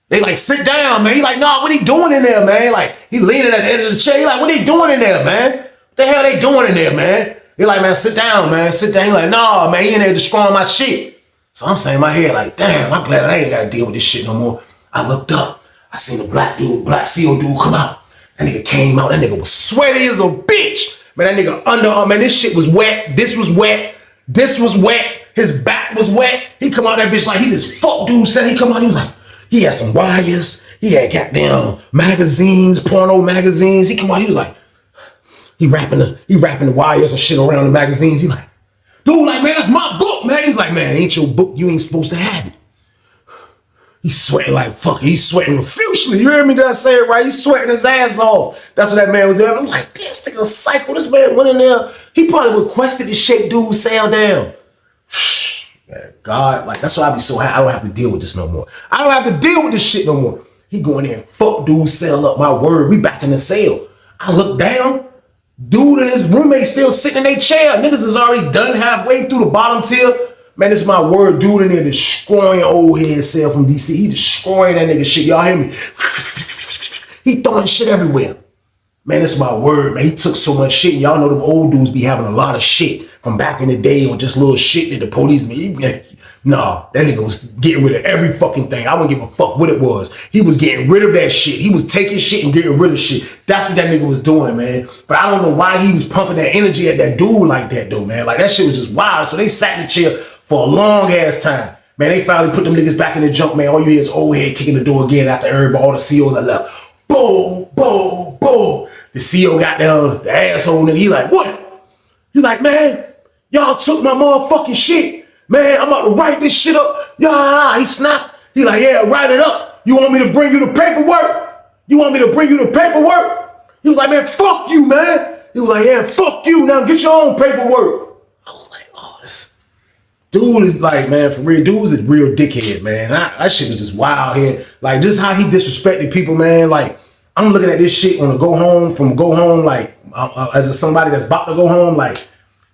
Speaker 2: they like, sit down, man. He like, nah, what he doing in there, man? Like, he leaning at the edge of the chair. He like, what they doing in there, man? What the hell they doing in there, man? He like, man, sit down, man. Sit down. He like, nah, man, he in there destroying my shit. So I'm saying in my head, like, damn, I'm glad I ain't got to deal with this shit no more. I looked up. I seen the black CO dude come out. That nigga came out. That nigga was sweaty as a bitch. Man, that nigga underarm, man, this shit was wet. This was wet. This was wet. His back was wet. He come out that bitch like he just fuck dude said. He come out, he was like, he had some wires. He had goddamn magazines, porno magazines. He come out, he was like, he wrapping the wires and shit around the magazines. He like, dude, like, man, that's my book, man. He's like, man, ain't your book. You ain't supposed to have it. He's sweating like fuck. He's sweating profusely. You hear me? Did I say it right? He's sweating his ass off. That's what that man was doing. I'm like, this nigga psycho. This man went in there. He probably requested to shake dude's cell down. Man, God, like that's why I be so happy. I don't have to deal with this no more. I don't have to deal with this shit no more. He going in and fuck dude's cell up. My word, we back in the cell. I look down. Dude and his roommate still sitting in their chair. Niggas is already done halfway through the bottom tier. Man, this is my word, dude in there destroying old head cell from DC. He destroying that nigga shit. Y'all hear me? He throwing shit everywhere. Man, this is my word, man. He took so much shit. Y'all know them old dudes be having a lot of shit from back in the day or just little shit that the police be. Nah, that nigga was getting rid of every fucking thing. I wouldn't give a fuck what it was. He was getting rid of that shit. He was taking shit and getting rid of shit. That's what that nigga was doing, man. But I don't know why he was pumping that energy at that dude like that, though, man. Like, that shit was just wild. So they sat in the chair for a long ass time. Man, they finally put them niggas back in the junk, man. All you hear is old head kicking the door again after everybody, all the COs that left. Boom, boom, boom. The CO got down, the asshole nigga. He like, what? He like, man, y'all took my motherfucking shit. Man, I'm about to write this shit up. Yeah, he snapped. He like, yeah, write it up. You want me to bring you the paperwork? You want me to bring you the paperwork? He was like, man, fuck you, man. He was like, yeah, fuck you. Now get your own paperwork. I was like, oh, this dude is like, man, for real, dude was a real dickhead, man. That shit was just wild here. Like, just how he disrespected people, man. Like, I'm looking at this shit on the go home, like, as somebody that's about to go home, like,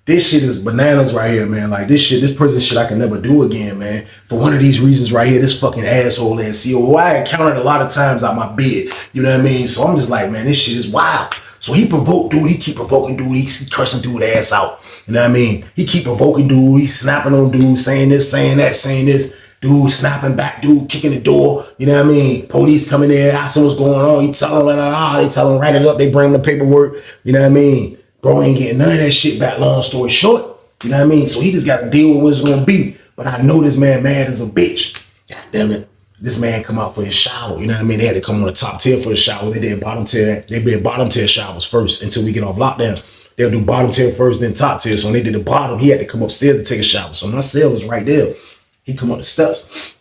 Speaker 2: this shit is bananas right here, man. Like, this prison shit I can never do again, man. For one of these reasons right here, this fucking asshole ass CO, who I encountered a lot of times out my bed. You know what I mean? So I'm just like, man, this shit is wild. So he provoked dude, he keep provoking dude, he cursing dude ass out. You know what I mean? He keep provoking dude, he snapping on dude, saying this, saying that, saying this. Dude snapping back, dude kicking the door. You know what I mean? Police coming in, asking what's going on. He tell them, they tell him, write it up, they bring him the paperwork. You know what I mean? Bro ain't getting none of that shit back, long story short. You know what I mean? So he just got to deal with what it's going to be. But I know this man mad as a bitch. God damn it. This man come out for his shower. You know what I mean? They had to come on the top tier for the shower. They did bottom tier. They did bottom tier showers first until we get off lockdown. They'll do bottom tier first, then top tier. So when they did the bottom, he had to come upstairs to take a shower. So my cell was right there. He come up the steps.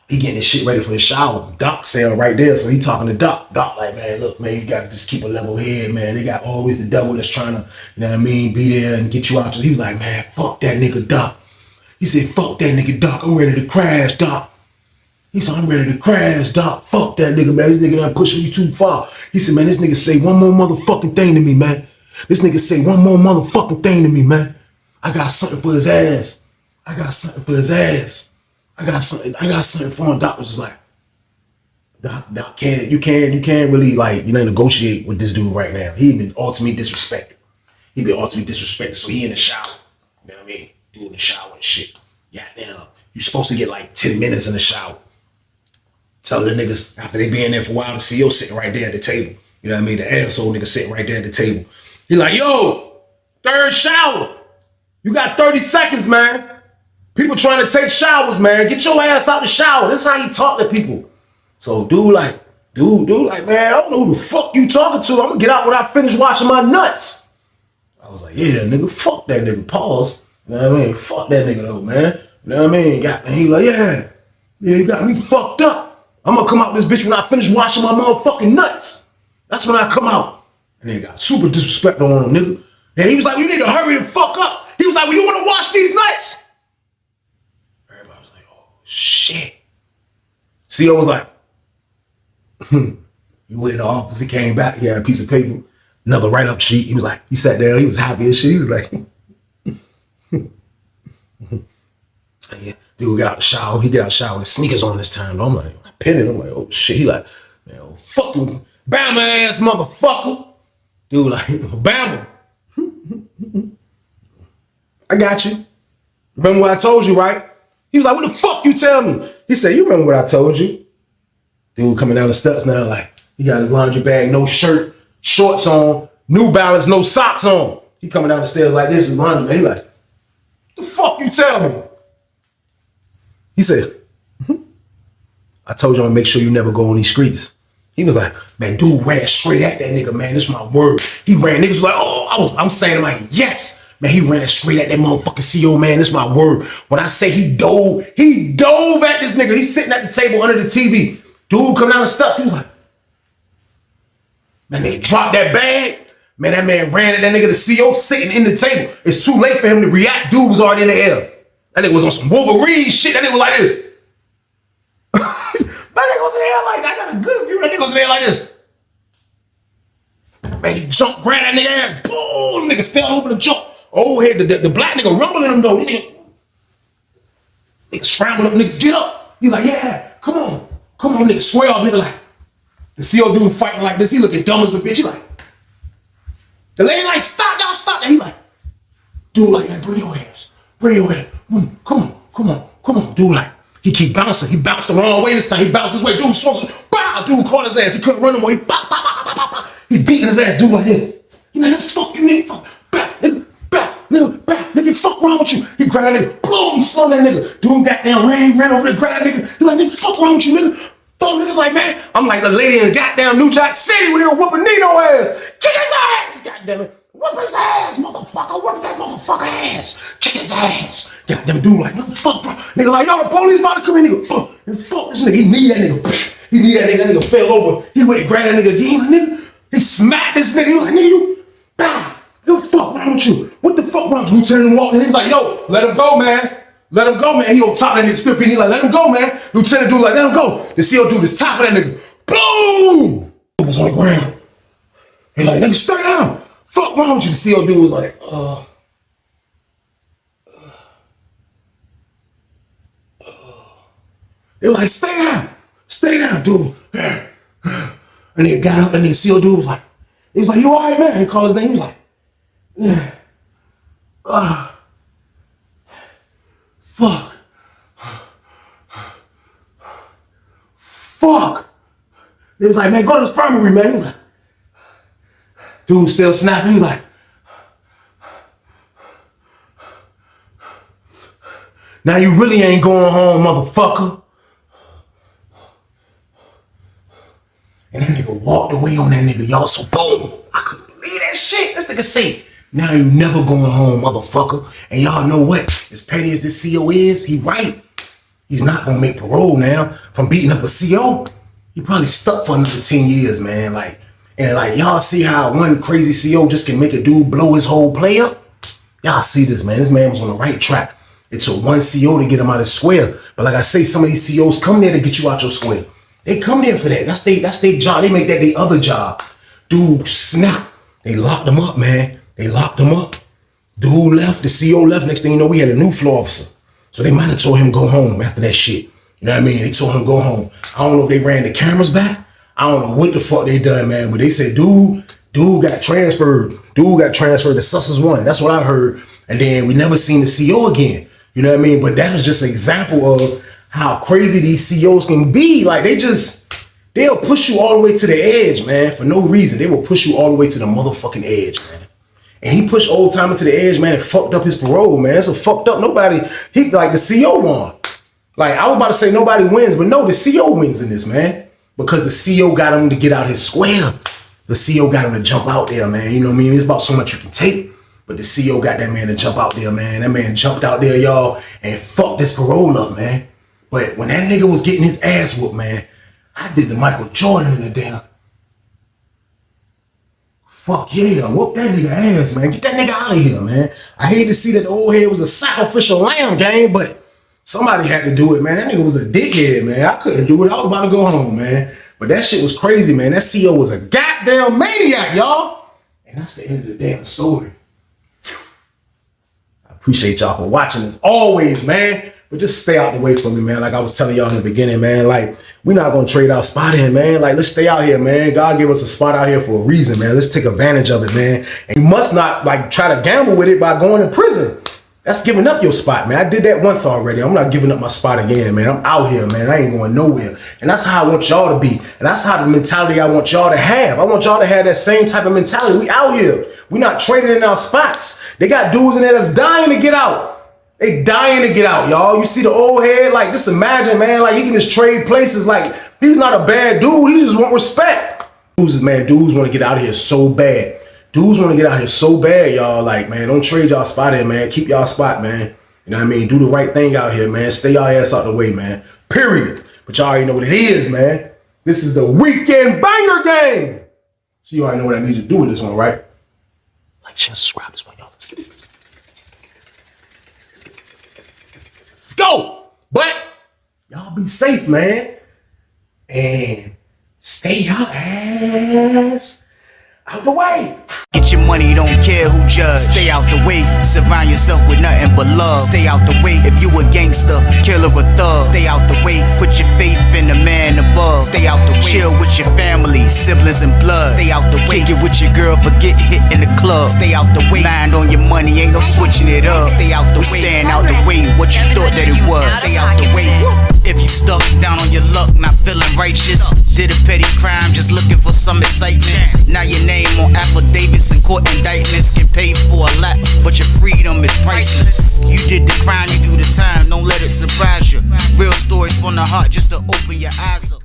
Speaker 2: He getting his shit ready for the shower. Doc cell right there. So he talking to Doc. Doc like, man, look, man, you got to just keep a level head, man. They got always the devil that's trying to, you know what I mean, be there and get you out. He was like, man, fuck that nigga, Doc. He said, fuck that nigga, Doc. I'm ready to crash, Doc. He said, I'm ready to crash, Doc. Fuck that nigga, man. This nigga done pushing me too far. He said, man, this nigga say one more motherfucking thing to me, man. This nigga say one more motherfucking thing to me, man. I got something for his ass. I got something for his ass. I got something for him. Doc was just like, Doc, you can't really like, negotiate with this dude right now. He been ultimately disrespected. So he in the shower. You know what I mean? Doing the shower and shit. Yeah, damn. You supposed to get like 10 minutes in the shower. Tell the niggas after they been there for a while, the CEO sitting right there at the table. You know what I mean? The asshole nigga sitting right there at the table. He like, yo, third shower. You got 30 seconds, man. People trying to take showers, man. Get your ass out the shower. This is how you talk to people. So dude like, man, I don't know who the fuck you talking to. I'm gonna get out when I finish washing my nuts. I was like, yeah, nigga, fuck that nigga. Pause. You know what I mean? Fuck that nigga though, man. You know what I mean? He like, yeah, you got me fucked up. I'm gonna come out this bitch when I finish washing my motherfucking nuts. That's when I come out. And they got super disrespectful on him, nigga. And he was like, you need to hurry the fuck up. He was like, well, you wanna wash these nuts? Everybody was like, oh, shit. CEO was like, he went in the office, he came back, he had a piece of paper, another write-up sheet. He was like, he sat down, he was happy as shit. He was like, yeah, dude get out the shower. He get out the shower with sneakers on this time. I'm like, pinning. I'm like, oh shit. He like, man, oh, fucking Bama ass motherfucker. Dude like, Bama. I got you. Remember what I told you, right? He was like, what the fuck you tell me? He said, you remember what I told you? Dude coming down the steps now, like, he got his laundry bag, no shirt, shorts on, New Balance, no socks on. He coming down the stairs like this, his laundry man. He like, the fuck you tell me? He said, I told you I'm gonna make sure you never go on these streets. He was like, man, dude ran straight at that nigga, man. This is my word. He ran, niggas was like, oh, I'm saying, I'm like, yes. Man, he ran straight at that motherfucking CEO, man. This is my word. When I say he dove at this nigga. He's sitting at the table under the TV. Dude come down the steps, he was like, man, nigga dropped that bag. Man, that man ran at that nigga, the CEO sitting in the table. It's too late for him to react. Dude was already in the air. That nigga was on some Wolverine shit. That nigga was like this. That nigga was in the air like, I got a good view. That nigga was in the air like this. Man, he jumped, grabbed that nigga ass. Boom, niggas fell over the jump. Oh, head, the black nigga rumbling him though. Nigga scrambled up, niggas get up. He like, yeah, come on, nigga, swear up, nigga like. The CO dude fighting like this. He looking dumb as a bitch. He like, the lady like, stop, y'all stop that. He like, dude like, man, bring your ass. Come on. Dude like, he keep bouncing. He bounced the wrong way this time. He bounced this way. Dude, bow. Dude caught his ass. He couldn't run no more. He He beating his ass. Dude like this. He like, fuck you, nigga. Fuck. Back, nigga, fuck wrong with you. He grabbed that nigga. Boom, he slung that nigga. Dude goddamn ran over there, grabbed that nigga. He like, nigga, fuck wrong with you, nigga. Boom, niggas like, man. I'm like the lady in goddamn New Jack City when they were whooping Nino ass. Kick his ass, goddamn it. Whoop his ass, motherfucker. Whoop that motherfucker ass. Kick his ass. Goddamn dude like, no, fuck, bro. Nigga like, yo, the police about to come in, nigga. Fuck this nigga. He need that nigga. That nigga fell over. He went and grabbed that nigga again, nigga. He smacked this nigga. He was like, nigga, you, bow. Yo, fuck wrong with you? What the fuck wrong with you? Lieutenant walked in. He was like, yo, let him go, man. Let him go, man. He on top of that nigga still beating. He like, let him go, man. Lieutenant dude like, let him go. The CO dude is top of that nigga. Boom! It was on the ground. He like, nigga, stay down. Fuck wrong with you? The CO dude was like, They like, stay down, dude. And he got up and the CO dude was like, you all right, man? He called his name. He was like, fuck. He was like, man, go to the infirmary, man. He was like, dude still snapping. He was like, now you really ain't going home, motherfucker. And that nigga walked away on that nigga, y'all. So boom, I couldn't believe that shit. This nigga say, now you never going home, motherfucker. And y'all know what? As petty as this CO is, he right. He's not gonna make parole now from beating up a CO. He probably stuck for another 10 years, man. Like, y'all see how one crazy CO just can make a dude blow his whole play up? Y'all see this, man. This man was on the right track. It took one CO to get him out of square. But like I say, some of these COs come there to get you out your square. They come there for that. That's their job. They make that their other job. Dude, snap. They locked him up, man. They locked him up. Dude left. The CO left. Next thing you know, we had a new floor officer. So they might have told him go home after that shit. You know what I mean? They told him go home. I don't know if they ran the cameras back. I don't know what the fuck they done, man. But they said, dude got transferred. Dude got transferred to Sussex 1. That's what I heard. And then we never seen the CO again. You know what I mean? But that was just an example of how crazy these COs can be. Like they'll push you all the way to the edge, man, for no reason. They will push you all the way to the motherfucking edge, man. And he pushed Old Timer to the edge, man, and fucked up his parole, man. It's a fucked up. He like the CO won. Like I was about to say nobody wins, but no, the CO wins in this, man. Because the CO got him to get out his square. The CO got him to jump out there, man. You know what I mean? It's about so much you can take. But the CO got that man to jump out there, man. That man jumped out there, y'all, and fucked his parole up, man. But when that nigga was getting his ass whooped, man, I did the Michael Jordan in the damn. Fuck yeah, whoop that nigga ass, man. Get that nigga out of here, man. I hate to see that the old head was a sacrificial lamb game, but somebody had to do it, man. That nigga was a dickhead, man. I couldn't do it. I was about to go home, man. But that shit was crazy, man. That CO was a goddamn maniac, y'all. And that's the end of the damn story. I appreciate y'all for watching as always, man. But just stay out the way from me, man. Like I was telling y'all in the beginning, man. Like, we're not going to trade our spot in, man. Like, let's stay out here, man. God gave us a spot out here for a reason, man. Let's take advantage of it, man. And you must not, like, try to gamble with it by going to prison. That's giving up your spot, man. I did that once already. I'm not giving up my spot again, man. I'm out here, man. I ain't going nowhere. And that's how I want y'all to be. And that's how the mentality I want y'all to have. I want y'all to have that same type of mentality. We out here. We not trading in our spots. They got dudes in there that's dying to get out. They dying to get out, y'all. You see the old head? Like, just imagine, man. Like, he can just trade places. Like, he's not a bad dude. He just want respect. Dudes want to get out of here so bad. Dudes want to get out here so bad, y'all. Like, man, don't trade y'all spot in, man. Keep y'all spot, man. You know what I mean? Do the right thing out here, man. Stay y'all ass out the way, man. Period. But y'all already know what it is, man. This is the weekend banger game. So you already know what I need you to do with this one, right? Like, share, subscribe this one, y'all. Let's get this. Let's go. But y'all be safe, man. And stay your ass out the way.
Speaker 1: Get your money, don't care who judge. Stay out the way, surround yourself with nothing but love. Stay out the way, if you a gangster, killer or thug. Stay out the way, put your faith in the man above. Stay out the way, chill with your family, siblings and blood. Stay out the way, kick it with your girl, forget hit in the club. Stay out the way, mind on your money, ain't no switching it up. Stay out the way, stand out the way, what you thought that it was. Stay out the way, if you stuck down on your luck, not feeling righteous. Did a petty crime, just looking for some excitement. Now your name on affidavits and court indictments, get paid for a lot, but your freedom is priceless. You did the crime, you do the time, don't let it surprise you. Real stories from the heart, just to open your eyes up.